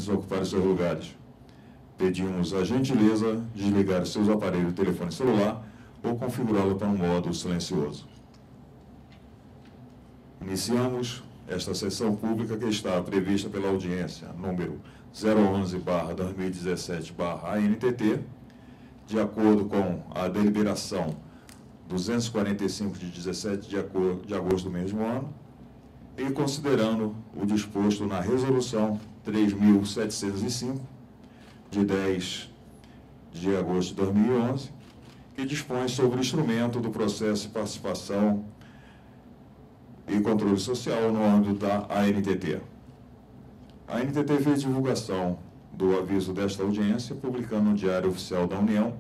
ocupar seus lugares. Pedimos a gentileza de desligar seus aparelhos de telefone celular ou configurá-lo para um modo silencioso. Iniciamos esta sessão pública que está prevista pela audiência número 011/2017/ANTT, de acordo com a deliberação 245 de 17 de agosto do mesmo ano, e considerando o disposto na Resolução 3.705, de 10 de agosto de 2011, que dispõe sobre o instrumento do processo de participação e controle social no âmbito da ANTT. A ANTT fez divulgação do aviso desta audiência, publicando no Diário Oficial da União,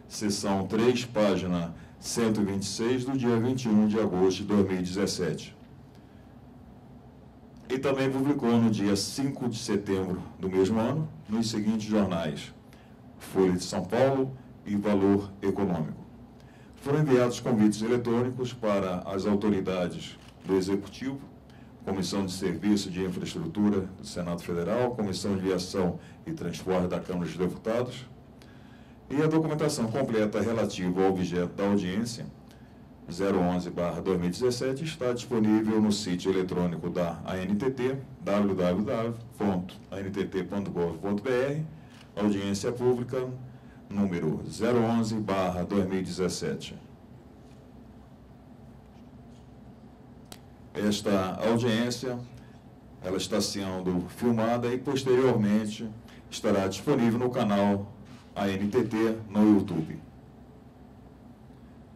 seção 3, página 126, do dia 21 de agosto de 2017. E também publicou no dia 5 de setembro do mesmo ano, nos seguintes jornais: Folha de São Paulo e Valor Econômico. Foram enviados convites eletrônicos para as autoridades do Executivo, Comissão de Serviço de Infraestrutura do Senado Federal, Comissão de Viação e Transporte da Câmara dos Deputados, e a documentação completa relativa ao objeto da audiência 011/2017 está disponível no sítio eletrônico da ANTT, www.antt.gov.br, audiência pública número 011/2017. Esta audiência, ela está sendo filmada e posteriormente estará disponível no canal ANTT no YouTube.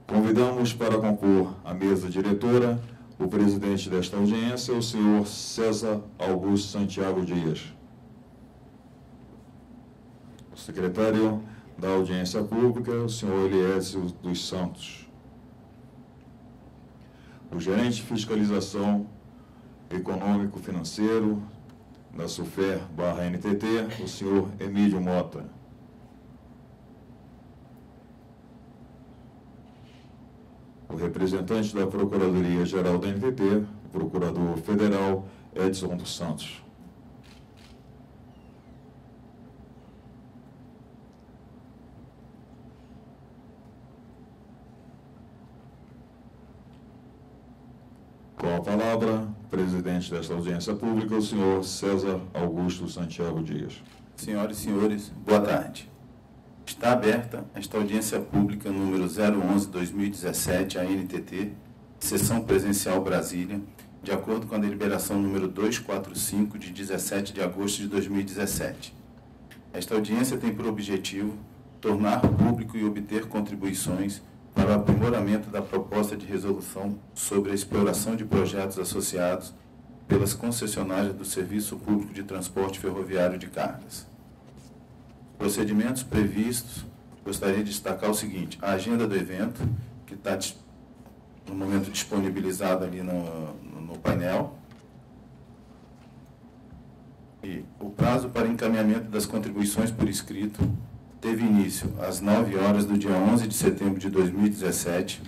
Convidamos para compor a mesa diretora o presidente desta audiência, o senhor César Augusto Santiago Dias. O secretário da audiência pública, o senhor Eliésio dos Santos. O gerente de fiscalização econômico-financeiro da SUFER/NTT, o senhor Emílio Mota. O representante da Procuradoria-Geral da NTT, o Procurador Federal Edson dos Santos. Com a palavra, o presidente desta audiência pública, o senhor César Augusto Santiago Dias. Senhoras e senhores, boa tarde. Está aberta esta audiência pública número 011/2017, ANTT, sessão presencial Brasília, de acordo com a deliberação número 245, de 17 de agosto de 2017. Esta audiência tem por objetivo tornar público e obter contribuições para o aprimoramento da proposta de resolução sobre a exploração de projetos associados pelas concessionárias do Serviço Público de Transporte Ferroviário de Cargas. Procedimentos previstos, gostaria de destacar o seguinte: a agenda do evento, que está no momento disponibilizada ali no painel, e o prazo para encaminhamento das contribuições por escrito teve início às 9 horas do dia 11 de setembro de 2017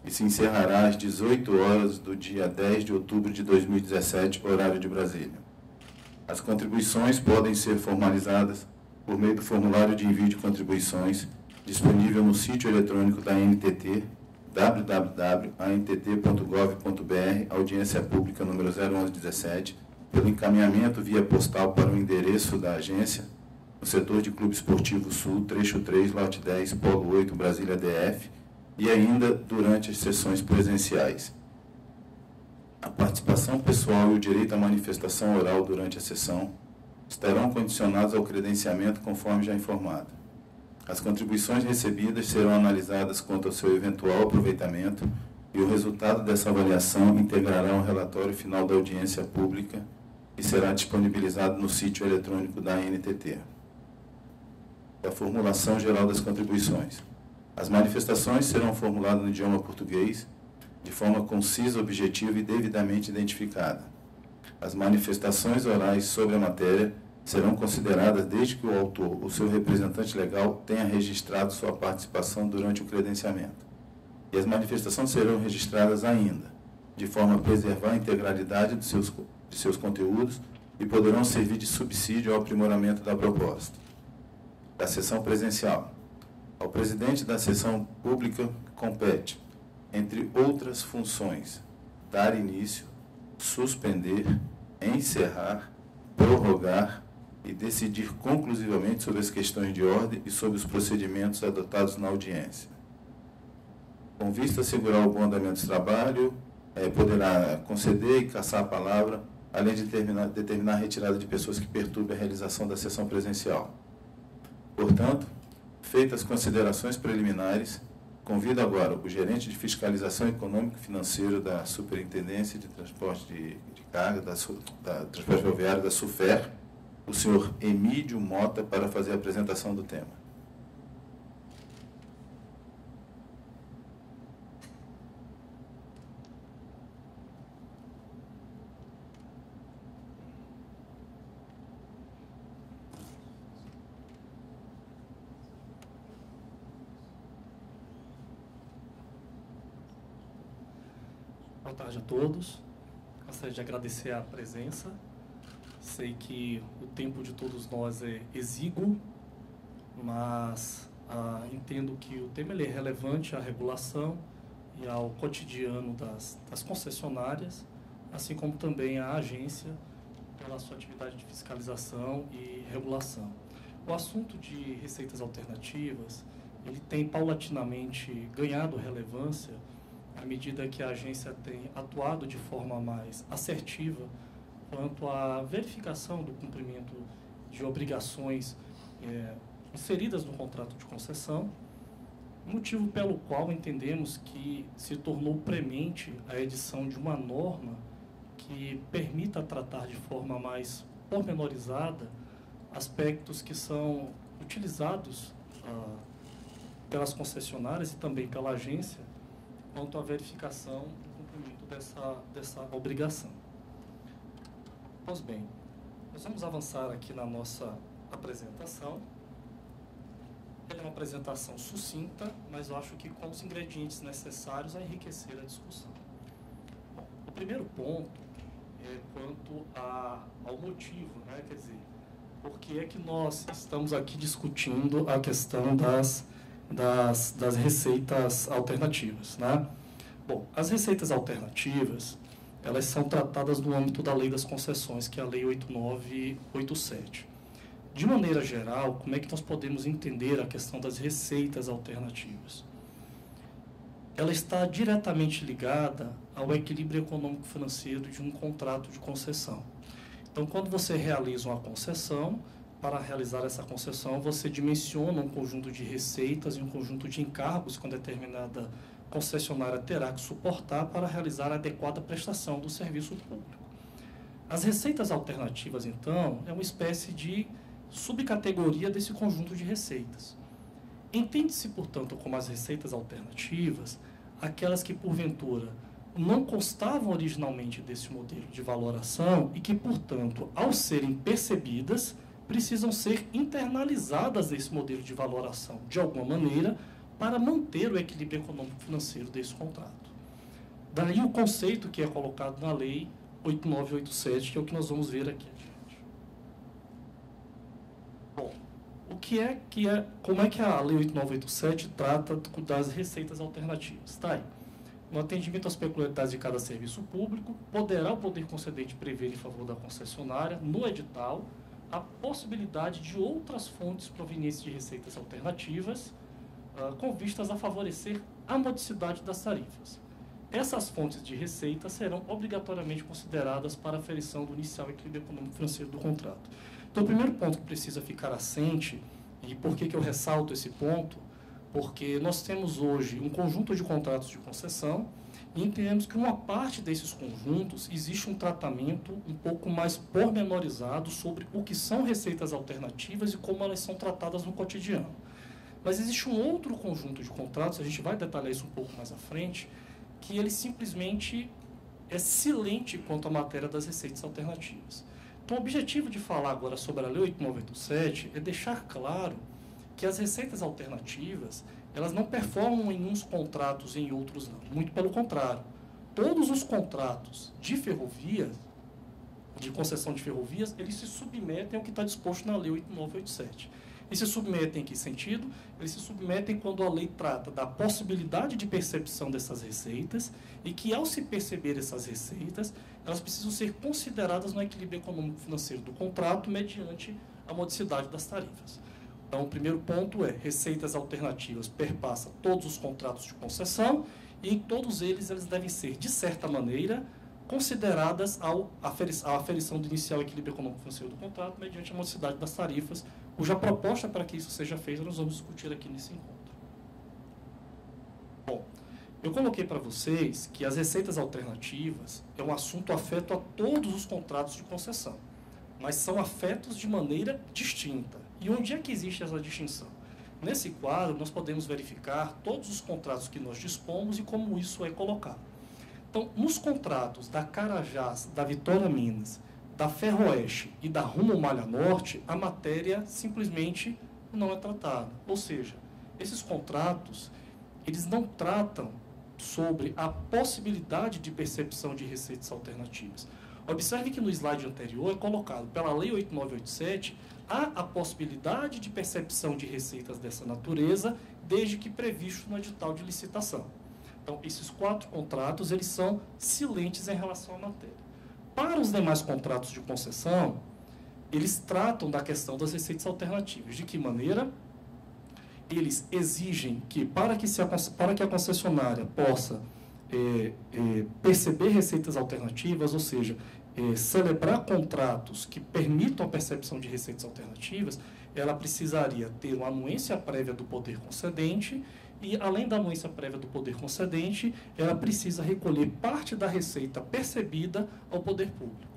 e se encerrará às 18 horas do dia 10 de outubro de 2017, horário de Brasília. As contribuições podem ser formalizadas por meio do formulário de envio de contribuições, disponível no sítio eletrônico da ANTT, www.antt.gov.br, audiência pública número 011/17, pelo encaminhamento via postal para o endereço da agência, no setor de Clube Esportivo Sul, trecho 3, lote 10, polo 8, Brasília DF, e ainda durante as sessões presenciais. A participação pessoal e o direito à manifestação oral durante a sessão estarão condicionados ao credenciamento conforme já informado. As contribuições recebidas serão analisadas quanto ao seu eventual aproveitamento e o resultado dessa avaliação integrará o relatório final da audiência pública e será disponibilizado no sítio eletrônico da ANTT. A formulação geral das contribuições. As manifestações serão formuladas no idioma português, de forma concisa, objetiva e devidamente identificada. As manifestações orais sobre a matéria serão consideradas desde que o autor ou seu representante legal tenha registrado sua participação durante o credenciamento. E as manifestações serão registradas ainda, de forma a preservar a integralidade de seus conteúdos e poderão servir de subsídio ao aprimoramento da proposta. Da sessão presencial. Ao presidente da sessão pública compete, entre outras funções, dar início, suspender, encerrar, prorrogar e decidir conclusivamente sobre as questões de ordem e sobre os procedimentos adotados na audiência. Com vista a assegurar o bom andamento do trabalho, poderá conceder e cassar a palavra, além de determinar a retirada de pessoas que perturbem a realização da sessão presencial. Portanto, feitas as considerações preliminares, convido agora o gerente de fiscalização econômico e financeiro da Superintendência de Transporte de Carga, da Transporte Ferroviário da SUFER, o senhor Emídio Mota, para fazer a apresentação do tema. Boa tarde a todos. Gostaria de agradecer a presença. Sei que o tempo de todos nós é exíguo, mas entendo que o tema ele é relevante à regulação e ao cotidiano das concessionárias, assim como também à agência pela sua atividade de fiscalização e regulação. O assunto de receitas alternativas, ele tem paulatinamente ganhado relevância à medida que a agência tem atuado de forma mais assertiva quanto à verificação do cumprimento de obrigações inseridas no contrato de concessão, motivo pelo qual entendemos que se tornou premente a edição de uma norma que permita tratar de forma mais pormenorizada aspectos que são utilizados pelas concessionárias e também pela agência quanto à verificação do cumprimento dessa obrigação. Pois bem, nós vamos avançar aqui na nossa apresentação. Ela é uma apresentação sucinta, mas eu acho que com os ingredientes necessários a enriquecer a discussão. Bom, o primeiro ponto é quanto ao motivo, né? Quer dizer, por que é que nós estamos aqui discutindo a questão das receitas alternativas, né? Bom, as receitas alternativas, elas são tratadas no âmbito da Lei das Concessões, que é a Lei 8987. De maneira geral, como é que nós podemos entender a questão das receitas alternativas? Ela está diretamente ligada ao equilíbrio econômico-financeiro de um contrato de concessão. Então, quando você realiza uma concessão, para realizar essa concessão, você dimensiona um conjunto de receitas e um conjunto de encargos que uma determinada concessionária terá que suportar para realizar a adequada prestação do serviço público. As receitas alternativas, então, é uma espécie de subcategoria desse conjunto de receitas. Entende-se, portanto, como as receitas alternativas aquelas que, porventura, não constavam originalmente desse modelo de valoração e que, portanto, ao serem percebidas, precisam ser internalizadas desse modelo de valoração, de alguma maneira, para manter o equilíbrio econômico-financeiro desse contrato. Daí o conceito que é colocado na Lei 8987, que é o que nós vamos ver aqui adiante. Bom, como é que a Lei 8987 trata das receitas alternativas? Tá aí. No atendimento às peculiaridades de cada serviço público, poderá o poder concedente prever em favor da concessionária, no edital, a possibilidade de outras fontes provenientes de receitas alternativas, com vistas a favorecer a modicidade das tarifas. Essas fontes de receita serão obrigatoriamente consideradas para a aferição do inicial equilíbrio econômico-financeiro do contrato. Então, o primeiro ponto que precisa ficar assente, e por que eu ressalto esse ponto? Porque nós temos hoje um conjunto de contratos de concessão e entendemos que uma parte desses conjuntos existe um tratamento um pouco mais pormenorizado sobre o que são receitas alternativas e como elas são tratadas no cotidiano. Mas existe um outro conjunto de contratos, a gente vai detalhar isso um pouco mais à frente, que ele simplesmente é silente quanto à matéria das receitas alternativas. Então, o objetivo de falar agora sobre a Lei 8987 é deixar claro que as receitas alternativas, elas não performam em uns contratos e em outros não. Muito pelo contrário. Todos os contratos de ferrovia, de concessão de ferrovias, eles se submetem ao que está disposto na Lei 8987. E se submetem em que sentido? Eles se submetem quando a lei trata da possibilidade de percepção dessas receitas e que, ao se perceber essas receitas, elas precisam ser consideradas no equilíbrio econômico-financeiro do contrato mediante a modicidade das tarifas. Então, o primeiro ponto é receitas alternativas perpassa todos os contratos de concessão e em todos eles devem ser, de certa maneira, consideradas à aferição do inicial equilíbrio econômico-financeiro do contrato mediante a modicidade das tarifas, cuja proposta para que isso seja feita nós vamos discutir aqui nesse encontro. Bom, eu coloquei para vocês que as receitas alternativas é um assunto afeto a todos os contratos de concessão, mas são afetos de maneira distinta. E onde é que existe essa distinção? Nesse quadro, nós podemos verificar todos os contratos que nós dispomos e como isso é colocado. Então, nos contratos da Carajás, da Vitória Minas, da Ferroeste e da Rumo Malha Norte, a matéria simplesmente não é tratada. Ou seja, esses contratos, eles não tratam sobre a possibilidade de percepção de receitas alternativas. Observe que no slide anterior é colocado, pela Lei 8987, há a possibilidade de percepção de receitas dessa natureza, desde que previsto no edital de licitação. Então, esses 4 contratos, eles são silentes em relação à matéria. Para os demais contratos de concessão, eles tratam da questão das receitas alternativas. De que maneira? Eles exigem que, para que a concessionária possa perceber receitas alternativas, ou seja, celebrar contratos que permitam a percepção de receitas alternativas, ela precisaria ter uma anuência prévia do poder concedente e, além da anuência prévia do poder concedente, ela precisa recolher parte da receita percebida ao poder público.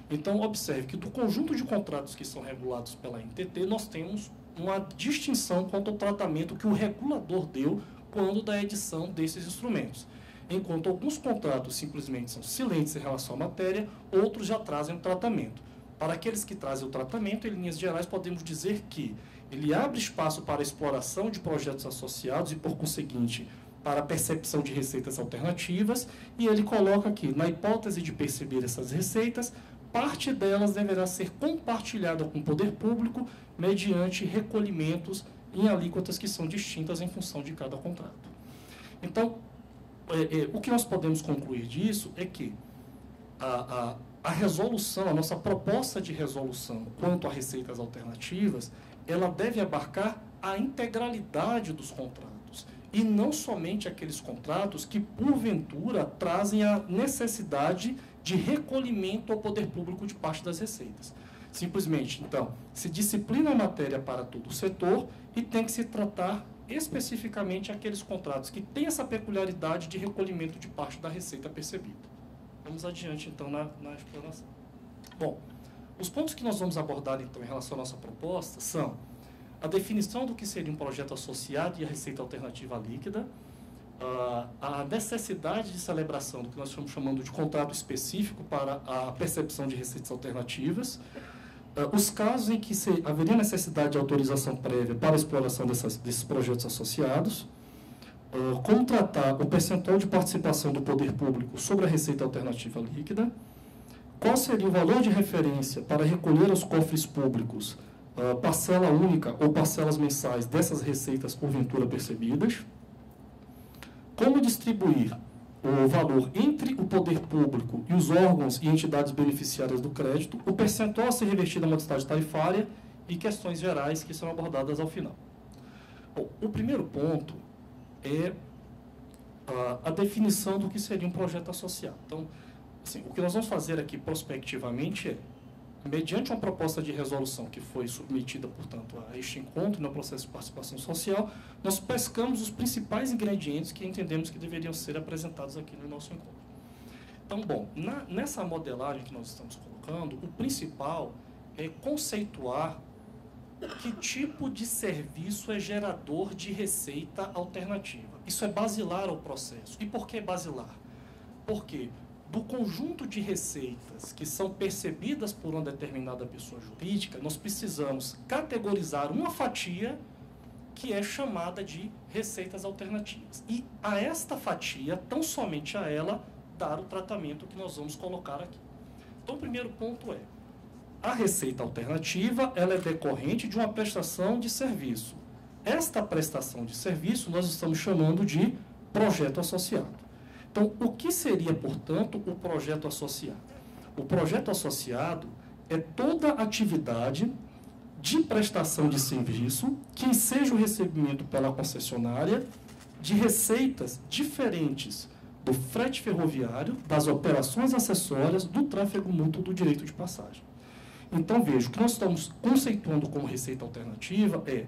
Então, observe que do conjunto de contratos que são regulados pela NTT, nós temos uma distinção quanto ao tratamento que o regulador deu quando da edição desses instrumentos. Enquanto alguns contratos simplesmente são silentes em relação à matéria, outros já trazem o tratamento. Para aqueles que trazem o tratamento, em linhas gerais, podemos dizer que ele abre espaço para a exploração de projetos associados e, por conseguinte, para a percepção de receitas alternativas, e ele coloca aqui, na hipótese de perceber essas receitas, parte delas deverá ser compartilhada com o poder público mediante recolhimentos em alíquotas que são distintas em função de cada contrato. Então, o que nós podemos concluir disso é que a resolução, a nossa proposta de resolução quanto a receitas alternativas, ela deve abarcar a integralidade dos contratos e não somente aqueles contratos que, porventura, trazem a necessidade de recolhimento ao poder público de parte das receitas. Simplesmente, então, se disciplina a matéria para todo o setor e tem que se tratar especificamente aqueles contratos que têm essa peculiaridade de recolhimento de parte da receita percebida. Vamos adiante, então, na explanação. Bom, os pontos que nós vamos abordar, então, em relação à nossa proposta são a definição do que seria um projeto associado e a receita alternativa líquida, a necessidade de celebração do que nós estamos chamando de contrato específico para a percepção de receitas alternativas, os casos em que haveria necessidade de autorização prévia para a exploração desses projetos associados, como tratar o percentual de participação do poder público sobre a receita alternativa líquida, qual seria o valor de referência para recolher aos cofres públicos parcela única ou parcelas mensais dessas receitas porventura percebidas, como distribuir o valor entre o poder público e os órgãos e entidades beneficiárias do crédito, o percentual a ser revertido à modicidade tarifária e questões gerais que são abordadas ao final. Bom, o primeiro ponto é a definição do que seria um projeto associado. Então, assim, o que nós vamos fazer aqui prospectivamente é, mediante uma proposta de resolução que foi submetida, portanto, a este encontro, no processo de participação social, nós pescamos os principais ingredientes que entendemos que deveriam ser apresentados aqui no nosso encontro. Então, bom, nessa modelagem que nós estamos colocando, o principal é conceituar que tipo de serviço é gerador de receita alternativa. Isso é basilar ao processo. E por que basilar? Porque do conjunto de receitas que são percebidas por uma determinada pessoa jurídica, nós precisamos categorizar uma fatia que é chamada de receitas alternativas. E a esta fatia, tão somente a ela, dar o tratamento que nós vamos colocar aqui. Então, o primeiro ponto é, a receita alternativa, ela é decorrente de uma prestação de serviço. Esta prestação de serviço nós estamos chamando de projeto associado. Então, o que seria, portanto, o projeto associado? O projeto associado é toda atividade de prestação de serviço que seja o recebimento pela concessionária de receitas diferentes do frete ferroviário, das operações acessórias, do tráfego mútuo do direito de passagem. Então, veja, o que nós estamos conceituando como receita alternativa é,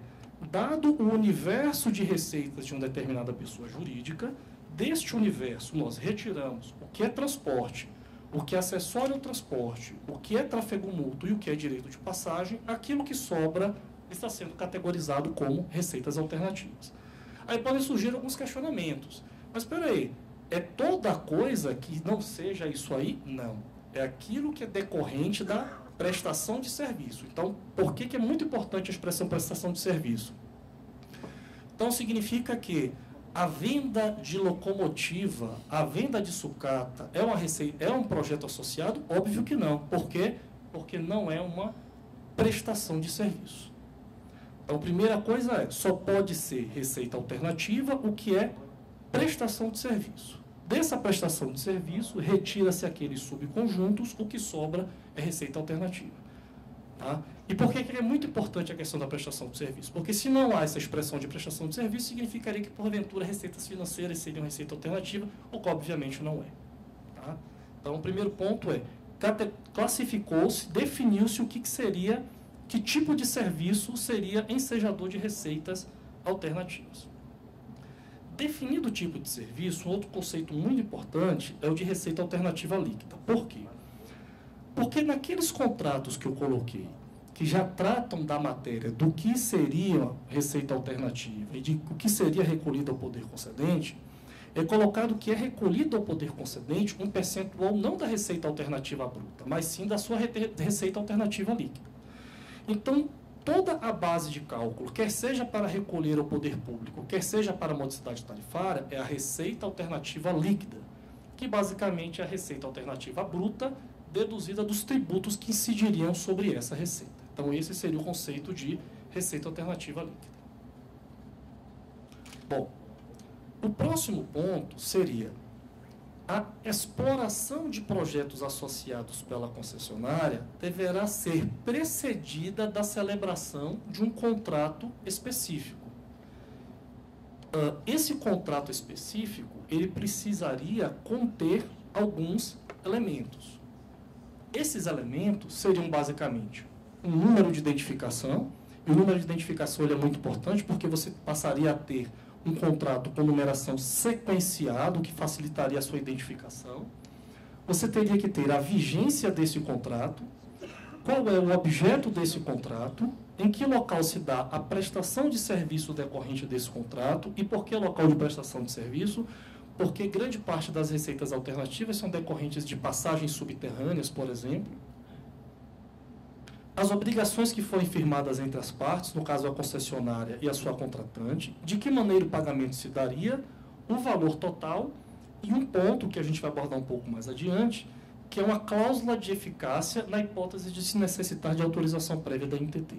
dado o universo de receitas de uma determinada pessoa jurídica, deste universo nós retiramos o que é transporte, o que é acessório ao transporte, o que é tráfego mútuo e o que é direito de passagem, aquilo que sobra está sendo categorizado como receitas alternativas. Aí podem surgir alguns questionamentos. Mas espera aí, é toda coisa que não seja isso aí? Não. É aquilo que é decorrente da prestação de serviço. Então, por que é muito importante a expressão prestação de serviço? Então, significa que a venda de locomotiva, a venda de sucata, é uma receita, é um projeto associado? Óbvio que não. Por quê? Porque não é uma prestação de serviço. Então, a primeira coisa é, só pode ser receita alternativa o que é prestação de serviço. Dessa prestação de serviço, retira-se aqueles subconjuntos, o que sobra é receita alternativa. Tá? E por que é muito importante a questão da prestação de serviço? Porque se não há essa expressão de prestação de serviço, significaria que, porventura, receitas financeiras seriam receita alternativa, o que obviamente não é. Tá? Então, o primeiro ponto é, classificou-se, definiu-se o que seria, que tipo de serviço seria ensejador de receitas alternativas. Definido o tipo de serviço, um outro conceito muito importante é o de receita alternativa líquida. Por quê? Porque naqueles contratos que eu coloquei, que já tratam da matéria do que seria receita alternativa e de o que seria recolhido ao poder concedente, é colocado que é recolhido ao poder concedente um percentual não da receita alternativa bruta, mas sim da sua receita alternativa líquida. Então, toda a base de cálculo, quer seja para recolher ao poder público, quer seja para a modicidade tarifária, é a receita alternativa líquida, que basicamente é a receita alternativa bruta deduzida dos tributos que incidiriam sobre essa receita. Então, esse seria o conceito de receita alternativa líquida. Bom, o próximo ponto seria a exploração de projetos associados pela concessionária deverá ser precedida da celebração de um contrato específico. Esse contrato específico, ele precisaria conter alguns elementos. Esses elementos seriam basicamente um número de identificação, e o número de identificação ele é muito importante porque você passaria a ter um contrato com numeração sequenciado, que facilitaria a sua identificação. Você teria que ter a vigência desse contrato, qual é o objeto desse contrato, em que local se dá a prestação de serviço decorrente desse contrato, e por que local de prestação de serviço? Porque grande parte das receitas alternativas são decorrentes de passagens subterrâneas, por exemplo. As obrigações que forem firmadas entre as partes, no caso a concessionária e a sua contratante, de que maneira o pagamento se daria, o valor total e um ponto que a gente vai abordar um pouco mais adiante, que é uma cláusula de eficácia na hipótese de se necessitar de autorização prévia da NTT.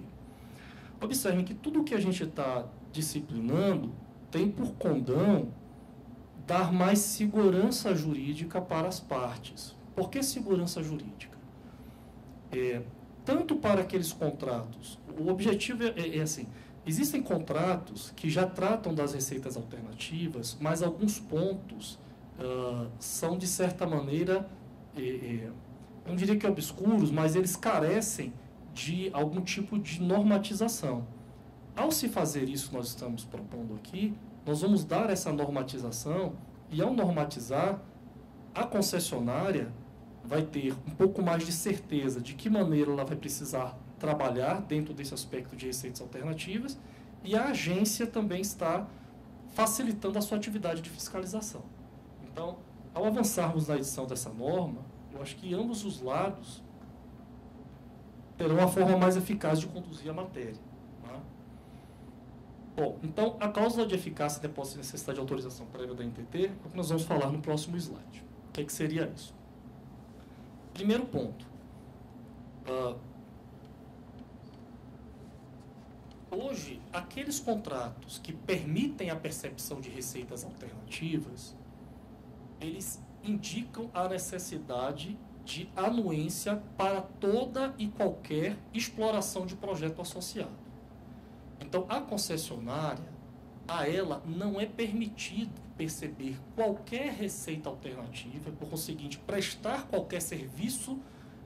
Observem que tudo o que a gente está disciplinando tem por condão dar mais segurança jurídica para as partes. Por que segurança jurídica? Tanto para aqueles contratos, o objetivo é assim, existem contratos que já tratam das receitas alternativas, mas alguns pontos são, de certa maneira, eu não diria que obscuros, mas eles carecem de algum tipo de normatização. Ao se fazer isso que nós estamos propondo aqui, nós vamos dar essa normatização e, ao normatizar, a concessionária vai ter um pouco mais de certeza de que maneira ela vai precisar trabalhar dentro desse aspecto de receitas alternativas, e a agência também está facilitando a sua atividade de fiscalização. Então, ao avançarmos na edição dessa norma, eu acho que ambos os lados terão uma forma mais eficaz de conduzir a matéria. Tá? Bom, então, a cláusula de eficácia e depósito de necessidade de autorização prévia da NTT é o que nós vamos falar no próximo slide. O que seria isso? Primeiro ponto, Hoje, aqueles contratos que permitem a percepção de receitas alternativas, eles indicam a necessidade de anuência para toda e qualquer exploração de projeto associado. Então, a concessionária, a ela não é permitido perceber qualquer receita alternativa, por conseguinte, prestar qualquer serviço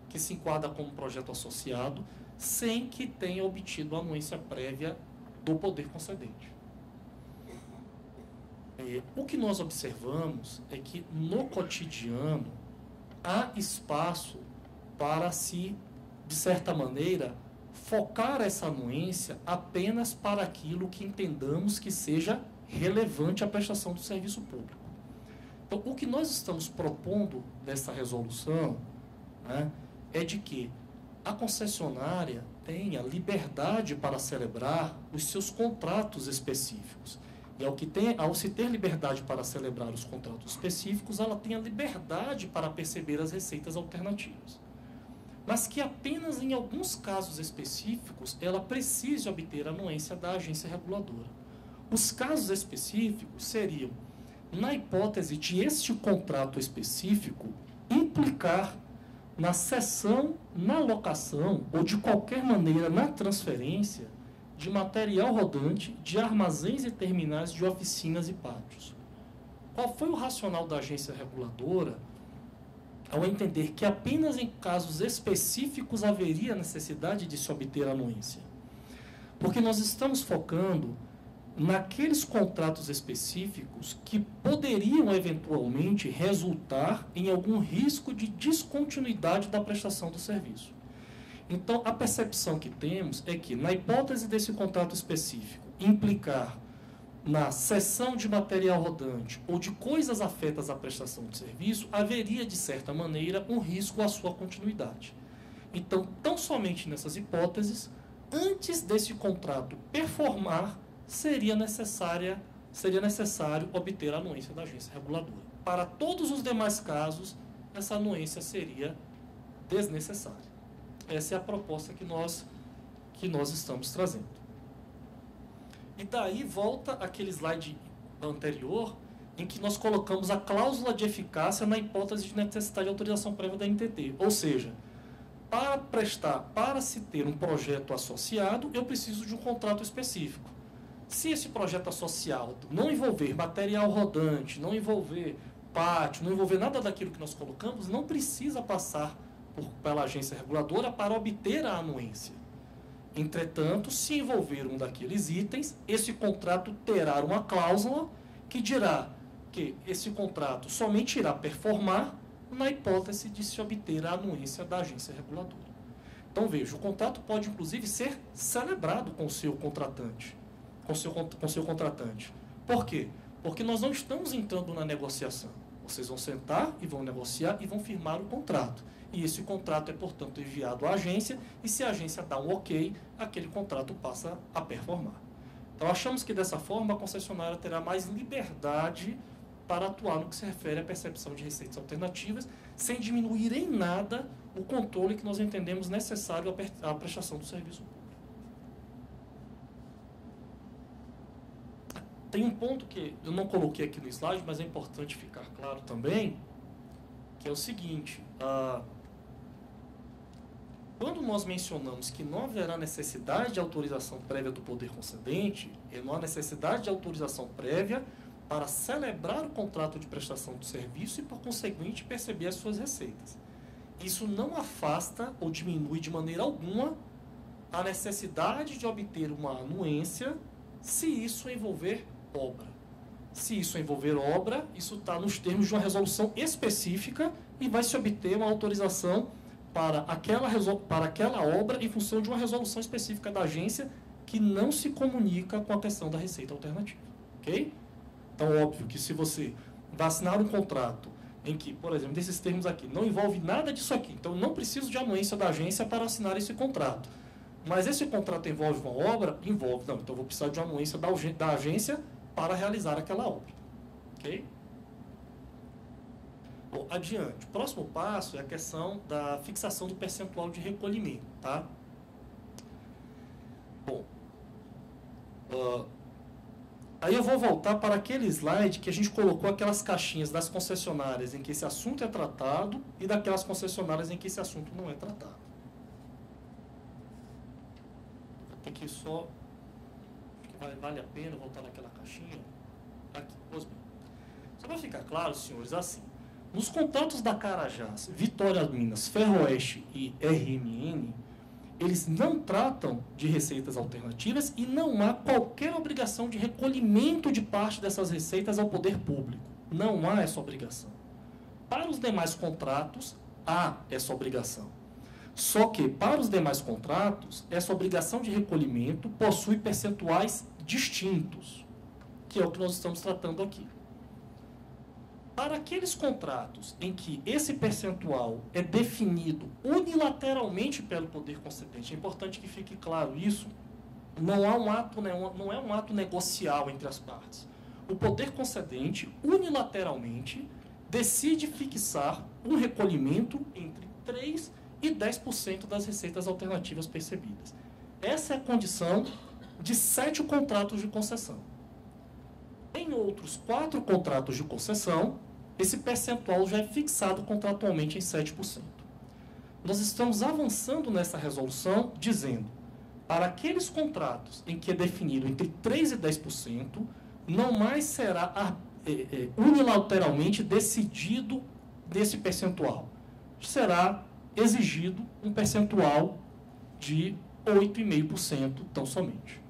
que se enquadra como projeto associado, sem que tenha obtido a anuência prévia do poder concedente. O que nós observamos é que, no cotidiano, há espaço para se, de certa maneira, focar essa anuência apenas para aquilo que entendamos que seja relevante à prestação do serviço público. Então, o que nós estamos propondo nessa resolução, né, é de que a concessionária tenha liberdade para celebrar os seus contratos específicos. E ao se ter liberdade para celebrar os contratos específicos, ela tem a liberdade para perceber as receitas alternativas. Mas que apenas em alguns casos específicos ela precise obter a anuência da agência reguladora. Os casos específicos seriam, na hipótese de este contrato específico, implicar na cessão, na locação ou de qualquer maneira na transferência de material rodante de armazéns e terminais de oficinas e pátios. Qual foi o racional da agência reguladora ao entender que apenas em casos específicos haveria necessidade de se obter anuência? Porque nós estamos focando naqueles contratos específicos que poderiam eventualmente resultar em algum risco de descontinuidade da prestação do serviço. Então, a percepção que temos é que, na hipótese desse contrato específico implicar na cessão de material rodante ou de coisas afetas à prestação de serviço, haveria, de certa maneira, um risco à sua continuidade. Então, tão somente nessas hipóteses, antes desse contrato performar, seria necessário obter a anuência da agência reguladora. Para todos os demais casos, essa anuência seria desnecessária. Essa é a proposta que nós estamos trazendo. E daí volta aquele slide anterior, em que nós colocamos a cláusula de eficácia na hipótese de necessidade de autorização prévia da NTT. Ou seja, para se ter um projeto associado, eu preciso de um contrato específico. Se esse projeto associado não envolver material rodante, não envolver pátio, não envolver nada daquilo que nós colocamos, não precisa passar pela agência reguladora para obter a anuência. Entretanto, se envolver um daqueles itens, esse contrato terá uma cláusula que dirá que esse contrato somente irá performar na hipótese de se obter a anuência da agência reguladora. Então, veja, o contrato pode, inclusive, ser celebrado com o seu contratante. Por quê? Porque nós não estamos entrando na negociação. Vocês vão sentar e vão negociar e vão firmar o contrato. E esse contrato é, portanto, enviado à agência, e se a agência dá um ok, aquele contrato passa a performar. Então, achamos que dessa forma a concessionária terá mais liberdade para atuar no que se refere à percepção de receitas alternativas, sem diminuir em nada o controle que nós entendemos necessário à prestação do serviço público. Tem um ponto que eu não coloquei aqui no slide, mas é importante ficar claro também, que é o seguinte: quando nós mencionamos que não haverá necessidade de autorização prévia do poder concedente, não há necessidade de autorização prévia para celebrar o contrato de prestação de serviço e, por conseguinte, perceber as suas receitas. Isso não afasta ou diminui de maneira alguma a necessidade de obter uma anuência se isso envolver obra. Se isso envolver obra, isso está nos termos de uma resolução específica e vai se obter uma autorização para aquela obra em função de uma resolução específica da agência que não se comunica com a questão da receita alternativa. Ok? Então, óbvio que se você vai assinar um contrato em que, por exemplo, desses termos aqui, não envolve nada disso aqui, então não preciso de anuência da agência para assinar esse contrato. Mas esse contrato envolve uma obra? Envolve. Não, então eu vou precisar de uma anuência da agência para realizar aquela obra. Ok? Bom, adiante. O próximo passo é a questão da fixação do percentual de recolhimento, tá? Bom, aí eu vou voltar para aquele slide que a gente colocou aquelas caixinhas das concessionárias em que esse assunto é tratado e daquelas concessionárias em que esse assunto não é tratado. Tem que só... Vale a pena voltar naquela caixinha? Aqui, pois bem. Só para ficar claro, senhores, assim, nos contratos da Carajás, Vitória Minas, Ferroeste e RMN, eles não tratam de receitas alternativas e não há qualquer obrigação de recolhimento de parte dessas receitas ao poder público. Não há essa obrigação. Para os demais contratos, há essa obrigação. Só que, para os demais contratos, essa obrigação de recolhimento possui percentuais distintos, que é o que nós estamos tratando aqui. Para aqueles contratos em que esse percentual é definido unilateralmente pelo poder concedente, é importante que fique claro isso, não é um ato negocial entre as partes. O poder concedente, unilateralmente, decide fixar um recolhimento entre 3% e 10% das receitas alternativas percebidas. Essa é a condição de 7 contratos de concessão. Em outros 4 contratos de concessão, esse percentual já é fixado contratualmente em 7%. Nós estamos avançando nessa resolução dizendo, para aqueles contratos em que é definido entre 3% e 10%, não mais será unilateralmente decidido desse percentual. Será exigido um percentual de 8,5% tão somente.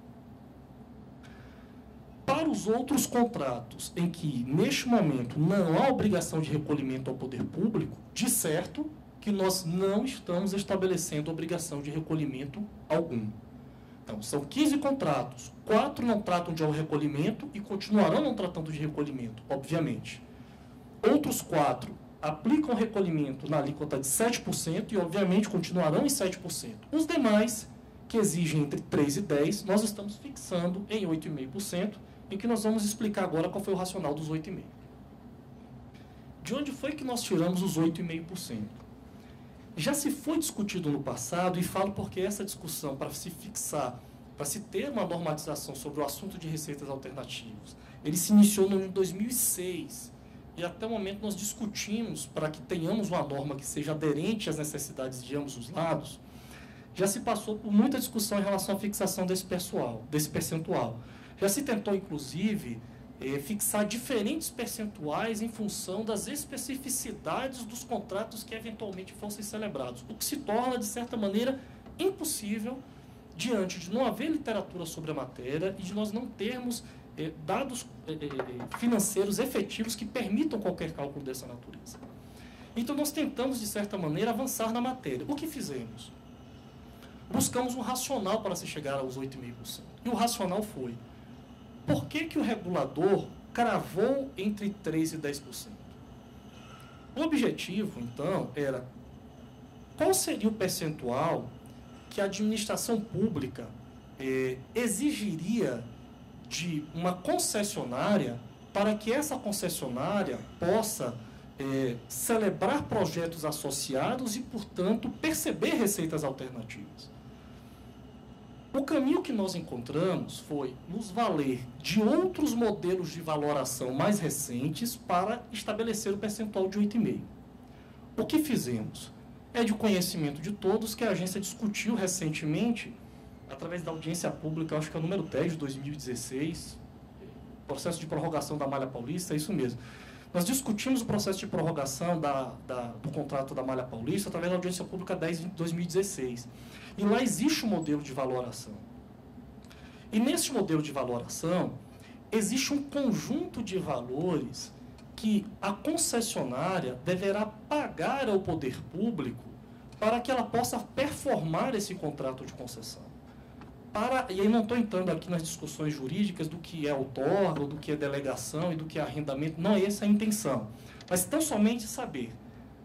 Para os outros contratos em que, neste momento, não há obrigação de recolhimento ao poder público, de certo que nós não estamos estabelecendo obrigação de recolhimento algum. Então, são 15 contratos, 4 não tratam de recolhimento e continuarão não tratando de recolhimento, obviamente. Outros 4 aplicam recolhimento na alíquota de 7% e, obviamente, continuarão em 7%. Os demais, que exigem entre 3% e 10%, nós estamos fixando em 8,5%, em que nós vamos explicar agora qual foi o racional dos 8,5%. De onde foi que nós tiramos os 8,5%? Já se foi discutido no passado, e falo porque essa discussão, para se fixar, para se ter uma normatização sobre o assunto de receitas alternativas, ele se iniciou no ano de 2006, e até o momento nós discutimos para que tenhamos uma norma que seja aderente às necessidades de ambos os lados. Já se passou por muita discussão em relação à fixação desse percentual. Já se tentou, inclusive, fixar diferentes percentuais em função das especificidades dos contratos que eventualmente fossem celebrados, o que se torna, de certa maneira, impossível diante de não haver literatura sobre a matéria e de nós não termos dados financeiros efetivos que permitam qualquer cálculo dessa natureza. Então, nós tentamos, de certa maneira, avançar na matéria. O que fizemos? Buscamos um racional para se chegar aos 8,5%. E o racional foi: por que o regulador cravou entre 3% e 10%? O objetivo, então, era qual seria o percentual que a administração pública exigiria de uma concessionária para que essa concessionária possa celebrar projetos associados e, portanto, perceber receitas alternativas. O caminho que nós encontramos foi nos valer de outros modelos de valoração mais recentes para estabelecer o percentual de 8,5%. O que fizemos? É de conhecimento de todos que a agência discutiu recentemente, através da audiência pública, acho que é o número 10 de 2016, processo de prorrogação da Malha Paulista, é isso mesmo. Nós discutimos o processo de prorrogação do contrato da Malha Paulista através da audiência pública 10 de 2016. E lá existe um modelo de valoração. E nesse modelo de valoração, existe um conjunto de valores que a concessionária deverá pagar ao poder público para que ela possa performar esse contrato de concessão. E aí não estou entrando aqui nas discussões jurídicas do que é outorga, do que é delegação e do que é arrendamento, não é essa a intenção. Mas tão somente saber,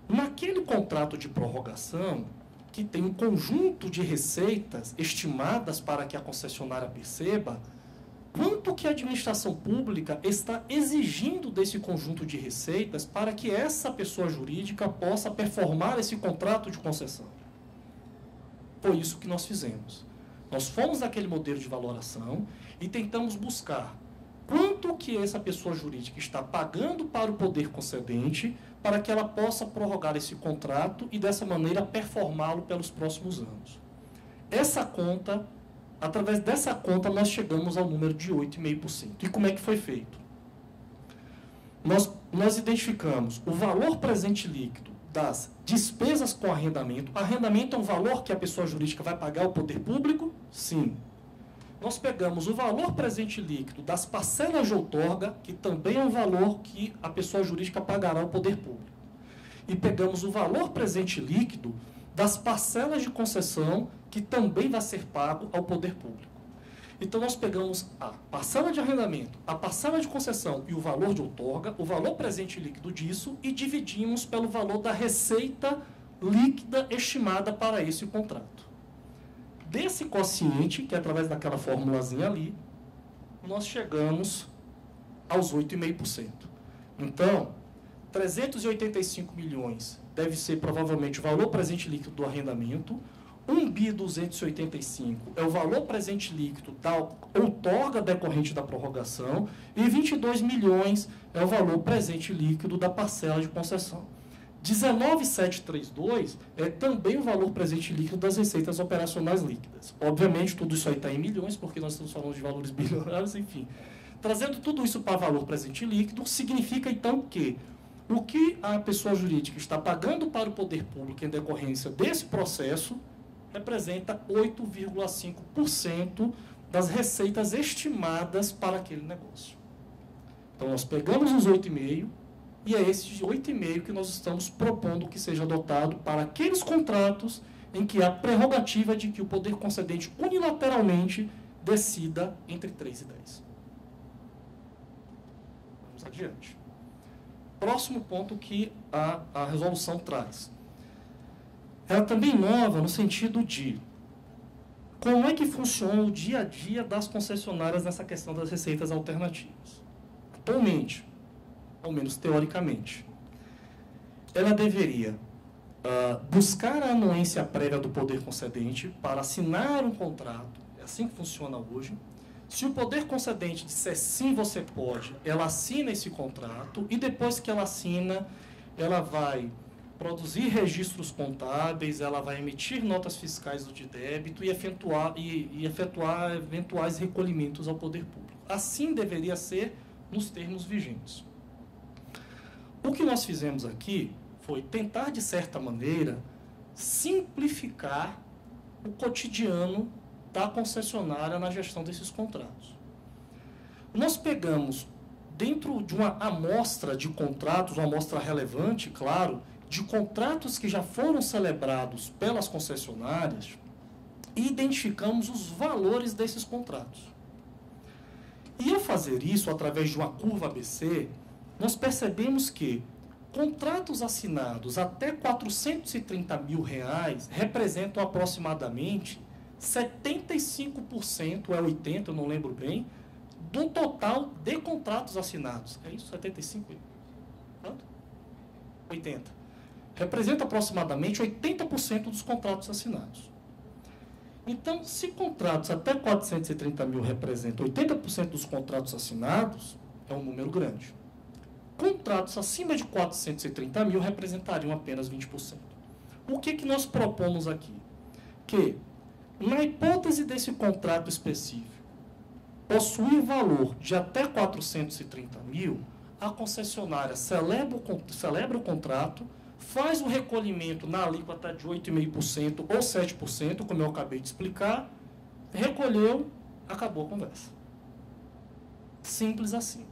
naquele contrato de prorrogação, que tem um conjunto de receitas estimadas para que a concessionária perceba, quanto que a administração pública está exigindo desse conjunto de receitas para que essa pessoa jurídica possa performar esse contrato de concessão. Foi isso que nós fizemos. Nós fomos naquele modelo de valoração e tentamos buscar quanto que essa pessoa jurídica está pagando para o poder concedente para que ela possa prorrogar esse contrato e, dessa maneira, performá-lo pelos próximos anos. Essa conta, através dessa conta, nós chegamos ao número de 8,5%. E como é que foi feito? Nós identificamos o valor presente líquido das despesas com arrendamento. Arrendamento é um valor que a pessoa jurídica vai pagar ao poder público? Sim. Nós pegamos o valor presente líquido das parcelas de outorga, que também é um valor que a pessoa jurídica pagará ao poder público. E pegamos o valor presente líquido das parcelas de concessão, que também vai ser pago ao poder público. Então, nós pegamos a parcela de arrendamento, a parcela de concessão e o valor de outorga, o valor presente líquido disso, e dividimos pelo valor da receita líquida estimada para esse contrato. Desse quociente, que é através daquela formulazinha ali, nós chegamos aos 8,5%. Então, 385 milhões deve ser provavelmente o valor presente líquido do arrendamento, 1.285 é o valor presente líquido da outorga decorrente da prorrogação e 22 milhões é o valor presente líquido da parcela de concessão. 19.732 é também o valor presente líquido das receitas operacionais líquidas. Obviamente, tudo isso aí está em milhões, porque nós estamos falando de valores bilionários, enfim. Trazendo tudo isso para valor presente líquido, significa, então, que o que a pessoa jurídica está pagando para o poder público em decorrência desse processo representa 8,5% das receitas estimadas para aquele negócio. Então, nós pegamos os 8,5%, e é esse 8,5% que nós estamos propondo que seja adotado para aqueles contratos em que há prerrogativa de que o poder concedente unilateralmente decida entre 3 e 10. Vamos adiante. Próximo ponto que a resolução traz. Ela também inova no sentido de como é que funciona o dia a dia das concessionárias nessa questão das receitas alternativas. Atualmente, ao menos teoricamente, ela deveria buscar a anuência prévia do poder concedente para assinar um contrato. É assim que funciona hoje. Se o poder concedente disser sim, você pode, ela assina esse contrato e depois que ela assina, ela vai produzir registros contábeis, ela vai emitir notas fiscais de débito e efetuar eventuais recolhimentos ao poder público. Assim deveria ser nos termos vigentes. O que nós fizemos aqui foi tentar, de certa maneira, simplificar o cotidiano da concessionária na gestão desses contratos. Nós pegamos, dentro de uma amostra de contratos, uma amostra relevante, claro, de contratos que já foram celebrados pelas concessionárias, e identificamos os valores desses contratos. E ao fazer isso, através de uma curva ABC, nós percebemos que contratos assinados até R$ 430 mil representam aproximadamente 75%, é 80%, eu não lembro bem, do total de contratos assinados. É isso? 75? Quanto? 80. Representa aproximadamente 80% dos contratos assinados. Então, se contratos até 430 mil representam 80% dos contratos assinados, é um número grande. Contratos acima de 430 mil representariam apenas 20%. O que nós propomos aqui? Que, na hipótese desse contrato específico, possuir valor de até 430 mil, a concessionária celebra o contrato, faz o recolhimento na alíquota de 8,5% ou 7%, como eu acabei de explicar, recolheu, acabou a conversa. Simples assim.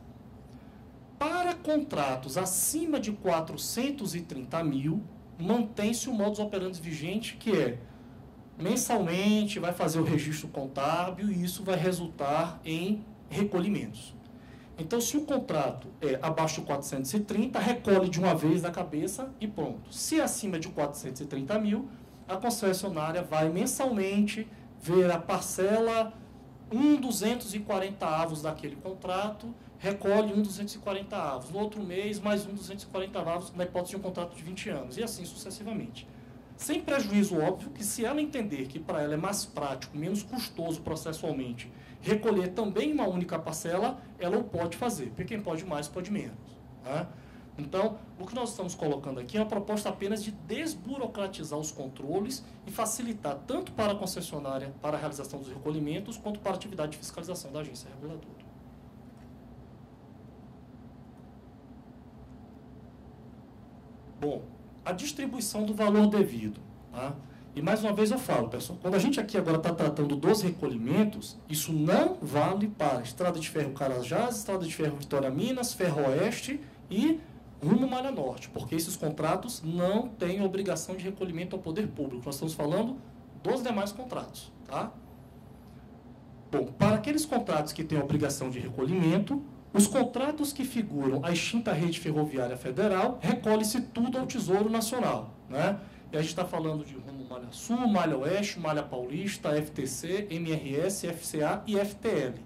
Para contratos acima de 430 mil, mantém-se o modus operandi vigente, que é mensalmente vai fazer o registro contábil e isso vai resultar em recolhimentos. Então, se o contrato é abaixo de 430, recolhe de uma vez da cabeça e pronto. Se é acima de 430 mil, a concessionária vai mensalmente ver a parcela 240avos daquele contrato, recolhe 240avos. No outro mês, mais 240avos, na hipótese de um contrato de 20 anos, e assim sucessivamente. Sem prejuízo, óbvio, que se ela entender que para ela é mais prático, menos custoso processualmente, recolher também uma única parcela, ela o pode fazer, porque quem pode mais, pode menos. Tá? Então, o que nós estamos colocando aqui é uma proposta apenas de desburocratizar os controles e facilitar tanto para a concessionária, para a realização dos recolhimentos, quanto para a atividade de fiscalização da agência reguladora. Bom, a distribuição do valor devido. Tá? E mais uma vez eu falo, pessoal, quando a gente aqui agora está tratando dos recolhimentos, isso não vale para Estrada de Ferro Carajás, Estrada de Ferro Vitória Minas, Ferro-Oeste e Rumo Malha Norte, porque esses contratos não têm obrigação de recolhimento ao poder público. Nós estamos falando dos demais contratos. Tá? Bom, para aqueles contratos que têm obrigação de recolhimento, os contratos que figuram a extinta rede ferroviária federal, recolhe-se tudo ao Tesouro Nacional. Né? E a gente está falando de Rumo Malha Sul, Malha Oeste, Malha Paulista, FTC, MRS, FCA e FTL.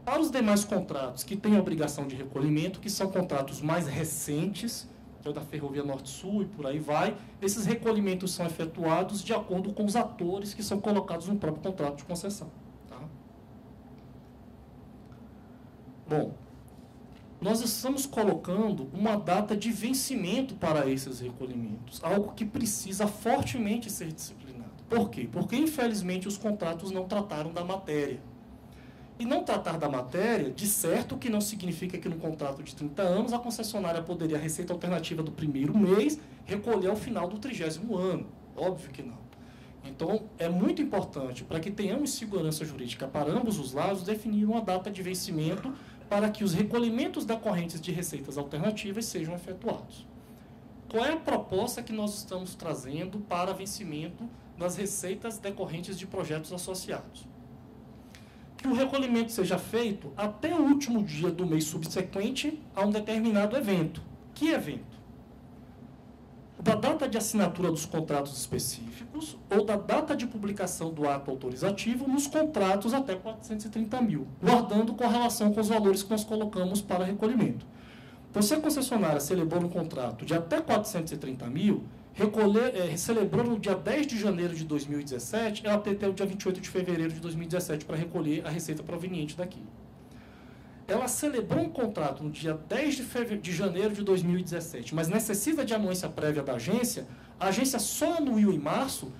Para os demais contratos que têm obrigação de recolhimento, que são contratos mais recentes, que é o da Ferrovia Norte-Sul e por aí vai, esses recolhimentos são efetuados de acordo com os atores que são colocados no próprio contrato de concessão. Tá? Bom, nós estamos colocando uma data de vencimento para esses recolhimentos, algo que precisa fortemente ser disciplinado. Por quê? Porque, infelizmente, os contratos não trataram da matéria. E não tratar da matéria, de certo, que não significa que no contrato de 30 anos a concessionária poderia, a receita alternativa do primeiro mês, recolher ao final do 30º ano. Óbvio que não. Então, é muito importante, para que tenhamos segurança jurídica para ambos os lados, definir uma data de vencimento para que os recolhimentos decorrentes de receitas alternativas sejam efetuados. Qual é a proposta que nós estamos trazendo para vencimento das receitas decorrentes de projetos associados? Que o recolhimento seja feito até o último dia do mês subsequente a um determinado evento. Que evento? Da data de assinatura dos contratos específicos ou da data de publicação do ato autorizativo nos contratos até 430 mil, guardando correlação com os valores que nós colocamos para recolhimento. Então, se a concessionária celebrou um contrato de até 430 mil, celebrou no dia 10 de janeiro de 2017, ela tem até o dia 28 de fevereiro de 2017 para recolher a receita proveniente daqui. Ela celebrou um contrato no dia 10 de janeiro de 2017, mas necessita de anuência prévia da agência, a agência só anuiu em março,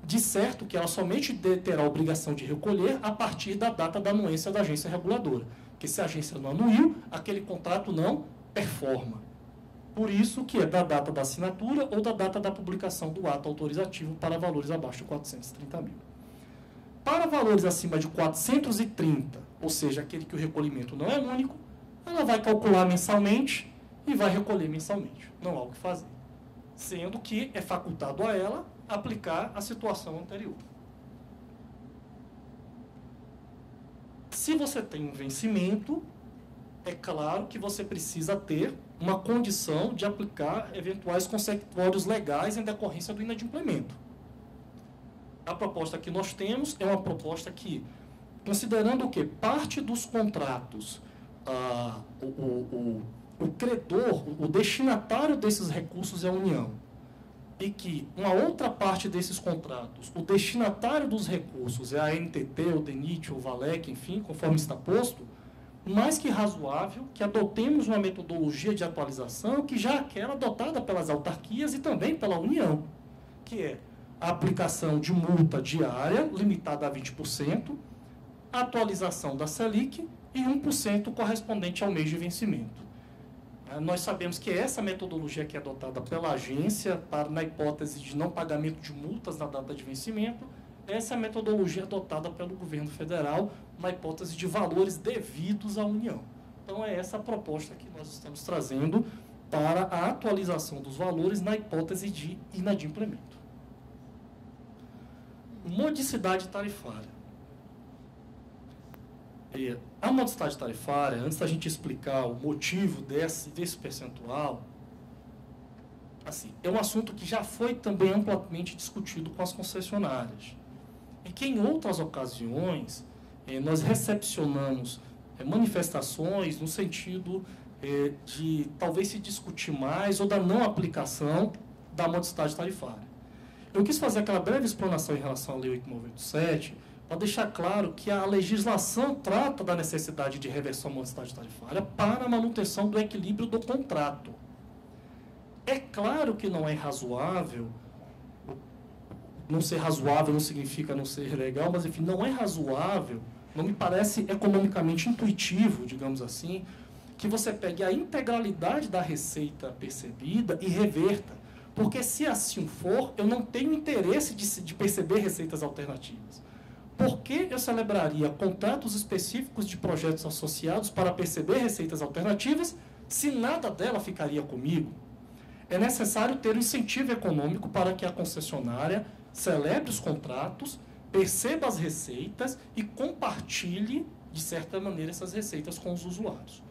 de certo que ela somente terá a obrigação de recolher a partir da data da anuência da agência reguladora. Porque se a agência não anuiu, aquele contrato não performa. Por isso que é da data da assinatura ou da data da publicação do ato autorizativo para valores abaixo de 430 mil. Para valores acima de 430, ou seja, aquele que o recolhimento não é único, ela vai calcular mensalmente e vai recolher mensalmente. Não há o que fazer. Sendo que é facultado a ela aplicar a situação anterior. Se você tem um vencimento, é claro que você precisa ter uma condição de aplicar eventuais consecutórios legais em decorrência do inadimplemento. A proposta que nós temos é uma proposta que, considerando o que parte dos contratos, o credor, o destinatário desses recursos é a União, e que uma outra parte desses contratos, o destinatário dos recursos é a NTT, o DENIT, o VALEC, enfim, conforme está posto, mais que razoável que adotemos uma metodologia de atualização que já é aquela adotada pelas autarquias e também pela União, que é a aplicação de multa diária, limitada a 20%, a atualização da Selic e 1% correspondente ao mês de vencimento. Nós sabemos que essa metodologia que é adotada pela agência, na hipótese de não pagamento de multas na data de vencimento, essa é a metodologia adotada pelo governo federal na hipótese de valores devidos à União. Então, é essa a proposta que nós estamos trazendo para a atualização dos valores na hipótese de inadimplemento. Modicidade tarifária. A modicidade tarifária, antes da gente explicar o motivo desse percentual, assim, é um assunto que já foi também amplamente discutido com as concessionárias. E que em outras ocasiões, nós recepcionamos manifestações no sentido de talvez se discutir mais ou da não aplicação da modicidade tarifária. Eu quis fazer aquela breve explanação em relação à Lei 8.987, para deixar claro que a legislação trata da necessidade de reversão à modicidade tarifária para a manutenção do equilíbrio do contrato. É claro que não é razoável, não ser razoável não significa não ser legal, mas enfim, não é razoável, não me parece economicamente intuitivo, digamos assim, que você pegue a integralidade da receita percebida e reverta. Porque se assim for, eu não tenho interesse de perceber receitas alternativas. Por que eu celebraria contratos específicos de projetos associados para perceber receitas alternativas se nada dela ficaria comigo? É necessário ter um incentivo econômico para que a concessionária celebre os contratos, perceba as receitas e compartilhe, de certa maneira, essas receitas com os usuários.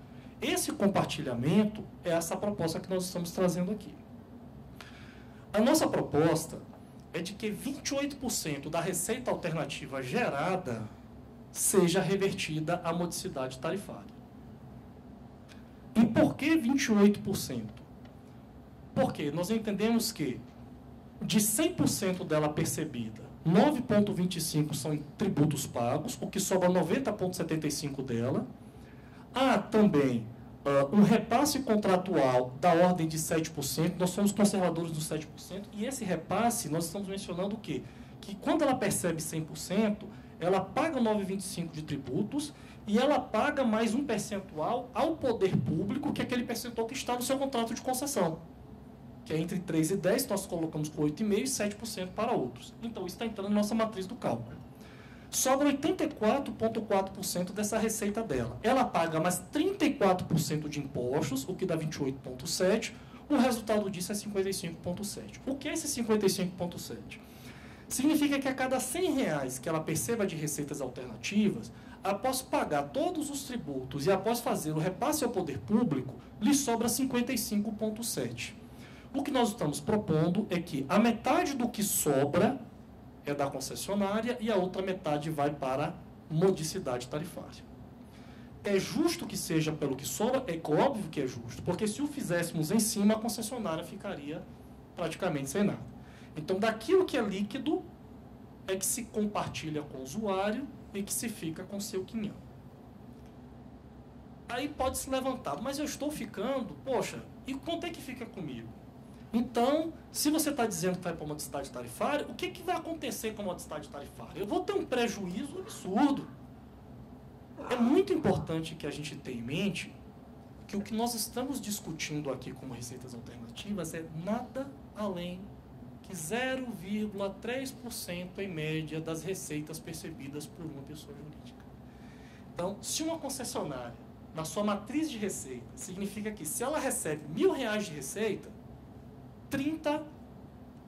Esse compartilhamento é essa proposta que nós estamos trazendo aqui. A nossa proposta é de que 28% da receita alternativa gerada seja revertida à modicidade tarifária. E por que 28%? Porque nós entendemos que de 100% dela percebida, 9,25% são em tributos pagos, o que sobra 90,75% dela. Há também um repasse contratual da ordem de 7%, nós somos conservadores dos 7%, e esse repasse, nós estamos mencionando o quê? Que quando ela percebe 100%, ela paga 9,25% de tributos e ela paga mais um percentual ao poder público, que é aquele percentual que está no seu contrato de concessão, que é entre 3 e 10, nós colocamos com 8,5% e 7% para outros. Então, isso está entrando na nossa matriz do cálculo. Sobra 84,4% dessa receita dela. Ela paga mais 34% de impostos, o que dá 28,7%. O resultado disso é 55,7%. O que é esse 55,7%? Significa que a cada R$100 que ela perceba de receitas alternativas, após pagar todos os tributos e após fazer o repasse ao poder público, lhe sobra 55,7%. O que nós estamos propondo é que a metade do que sobra é da concessionária e a outra metade vai para a modicidade tarifária. É justo que seja pelo que sobra? É óbvio que é justo, porque se o fizéssemos em cima, a concessionária ficaria praticamente sem nada. Então, daquilo que é líquido, é que se compartilha com o usuário e que se fica com seu quinhão. Aí pode se levantar, mas eu estou ficando, poxa, e quanto é que fica comigo? Então, se você está dizendo que vai para a modicidade tarifária, o que vai acontecer com a modicidade tarifária? Eu vou ter um prejuízo absurdo. É muito importante que a gente tenha em mente que o que nós estamos discutindo aqui como receitas alternativas é nada além que 0,3% em média das receitas percebidas por uma pessoa jurídica. Então, se uma concessionária, na sua matriz de receita, significa que se ela recebe R$1.000 de receita, 30